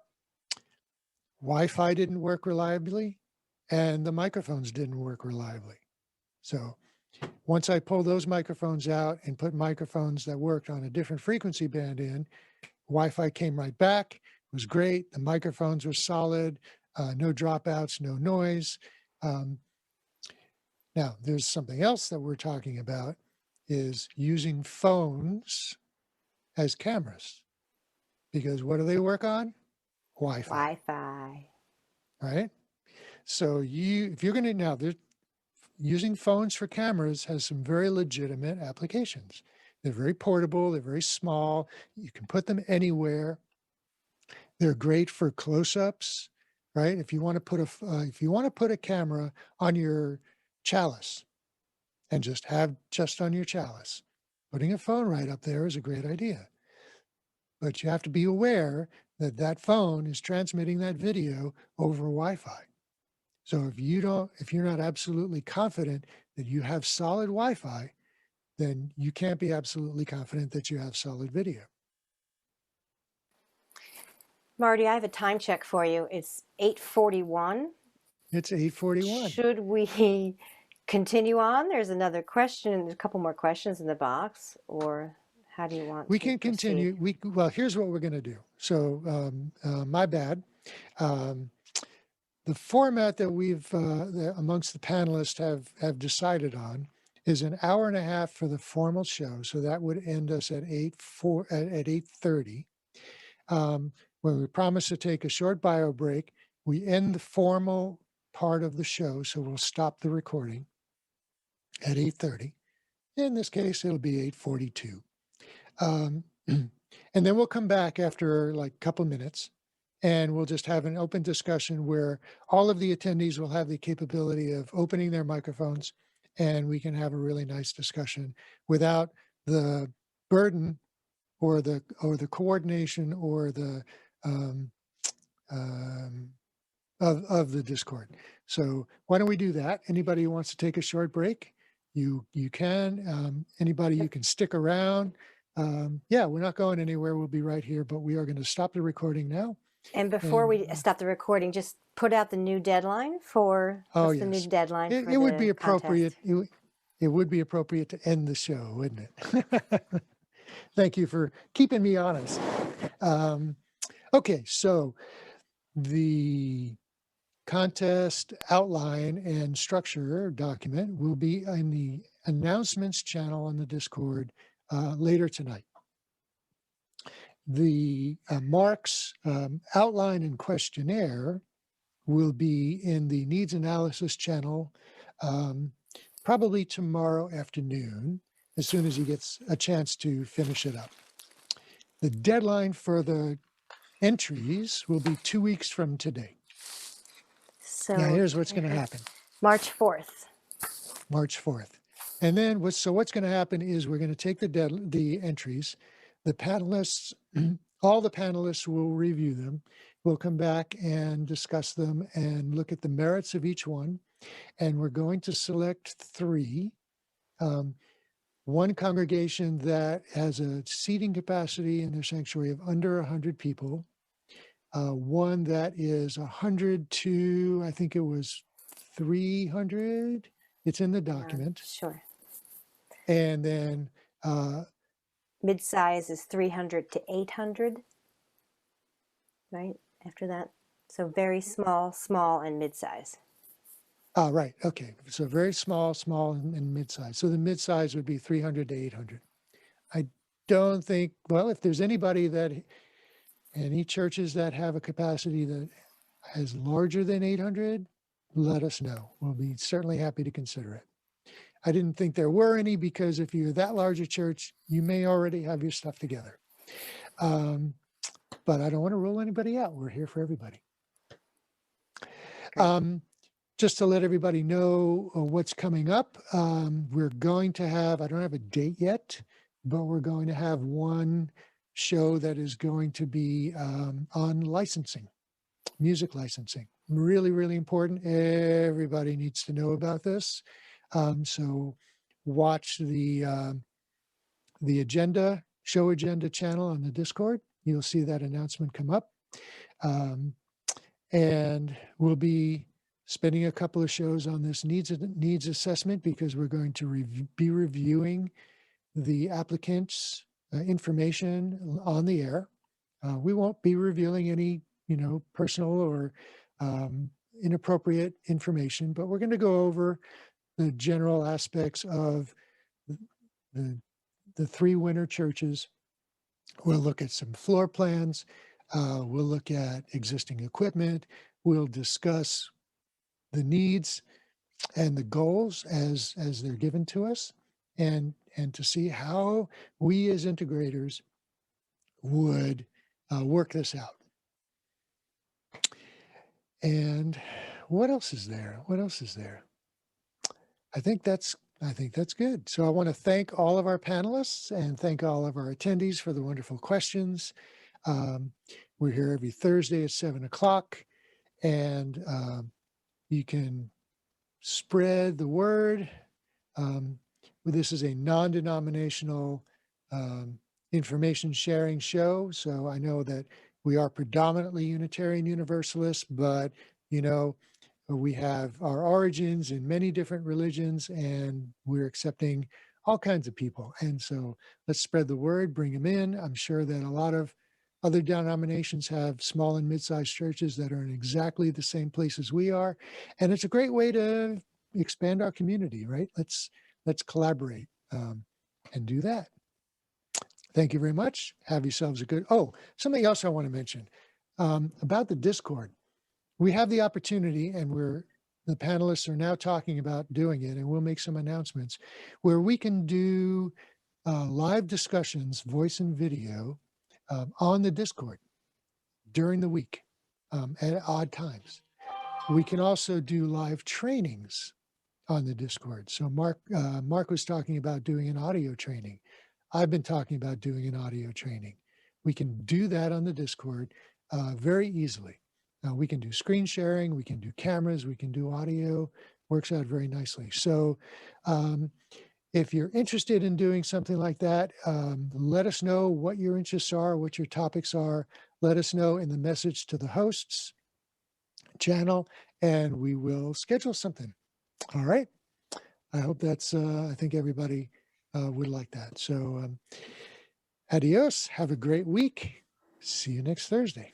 Wi-Fi didn't work reliably, and the microphones didn't work reliably. So once I pulled those microphones out and put microphones that worked on a different frequency band in, Wi-Fi came right back. It was great. The microphones were solid, no dropouts, no noise. Now, there's something else that we're talking about, is using phones as cameras. Because what do they work on? Wi-Fi. Wi-Fi. Right? So if you're going to, now, using phones for cameras has some very legitimate applications. They're very portable. They're very small. You can put them anywhere. They're great for close-ups, right? If you want to put a camera on your chalice and just on your chalice, putting a phone right up there is a great idea. But you have to be aware that that phone is transmitting that video over Wi-Fi. So if you're not absolutely confident that you have solid Wi-Fi, then you can't be absolutely confident that you have solid video. Marty, I have a time check for you. It's 8:41. It's 8:41. Should we continue on? There's another question, and there's a couple more questions in the box, or how do you want We to can continue. proceed? Well, here's what we're going to do. So my bad. The format that that amongst the panelists have decided on is an hour and a half for the formal show. So that would end us at 8:30. When we promise to take a short bio break, we end the formal part of the show. So we'll stop the recording at 8:30. In this case, it'll be 8:42. And then we'll come back after like a couple minutes, and we'll just have an open discussion where all of the attendees will have the capability of opening their microphones, and we can have a really nice discussion without the burden or the coordination or the of the Discord. So why don't we do that? Anybody who wants to take a short break, you can. Anybody, you can stick around. Yeah, we're not going anywhere. We'll be right here, but we are going to stop the recording now. And before we And, stop the recording, just put out the new deadline for, oh, what's the new yes. deadline for It would be the appropriate. contest? It would be appropriate to end the show, wouldn't it? Thank you for keeping me honest. Okay, so the contest outline and structure document will be in the announcements channel on the Discord later tonight. The marks outline and questionnaire will be in the needs analysis channel probably tomorrow afternoon, as soon as he gets a chance to finish it up. The deadline for the entries will be 2 weeks from today. So Now, here's what's going to happen. March 4th. March 4th. And then what's going to happen is we're going to take the entries, the panelists, all the panelists will review them. We'll come back and discuss them and look at the merits of each one. And we're going to select 3. One congregation that has a seating capacity in their sanctuary of under 100 people. One that is 100 to, I think it was 300. It's in the document. Sure. And then Mid-size is 300 to 800, right? After that. So very small, small, and mid-size. right. Okay. So very small, small, and mid-size. So the mid-size would be 300 to 800. I don't think, well, if there's any churches that have a capacity that is larger than 800, let us know. We'll be certainly happy to consider it. I didn't think there were any because if you're that large a church, you may already have your stuff together. But I don't want to rule anybody out. We're here for everybody. Just to let everybody know what's coming up, we're going to have, I don't have a date yet, but we're going to have one show that is going to be on licensing, music licensing. Really, really important. Everybody needs to know about this. So watch the agenda, show agenda channel on the Discord. You'll see that announcement come up. And we'll be spending a couple of shows on this needs assessment because we're going to be reviewing the applicant's information on the air. We won't be revealing any, personal or inappropriate information, but we're going to go over the general aspects of the 3 winner churches. We'll look at some floor plans. We'll look at existing equipment. We'll discuss the needs and the goals as they're given to us, and to see how we as integrators would work this out. And what else is there? What else is there? I think that's good. So I want to thank all of our panelists and thank all of our attendees for the wonderful questions. We're here every Thursday at 7 o'clock, and you can spread the word. This is a non-denominational information sharing show. So I know that we are predominantly Unitarian Universalists, but, we have our origins in many different religions and we're accepting all kinds of people. And so let's spread the word, bring them in. I'm sure that a lot of other denominations have small and mid-sized churches that are in exactly the same place as we are. And it's a great way to expand our community, right? Let's collaborate and do that. Thank you very much. Have yourselves a good, something else I want to mention about the Discord. We have the opportunity, and the panelists are now talking about doing it, and we'll make some announcements where we can do live discussions, voice and video, on the Discord during the week at odd times. We can also do live trainings on the Discord. So Mark was talking about doing an audio training. I've been talking about doing an audio training. We can do that on the Discord very easily. We can do screen sharing, we can do cameras, we can do audio, works out very nicely. So if you're interested in doing something like that, let us know what your interests are, what your topics are. Let us know in the message to the hosts channel, and we will schedule something. All right. I hope that's, I think everybody would like that. So adios. Have a great week. See you next Thursday.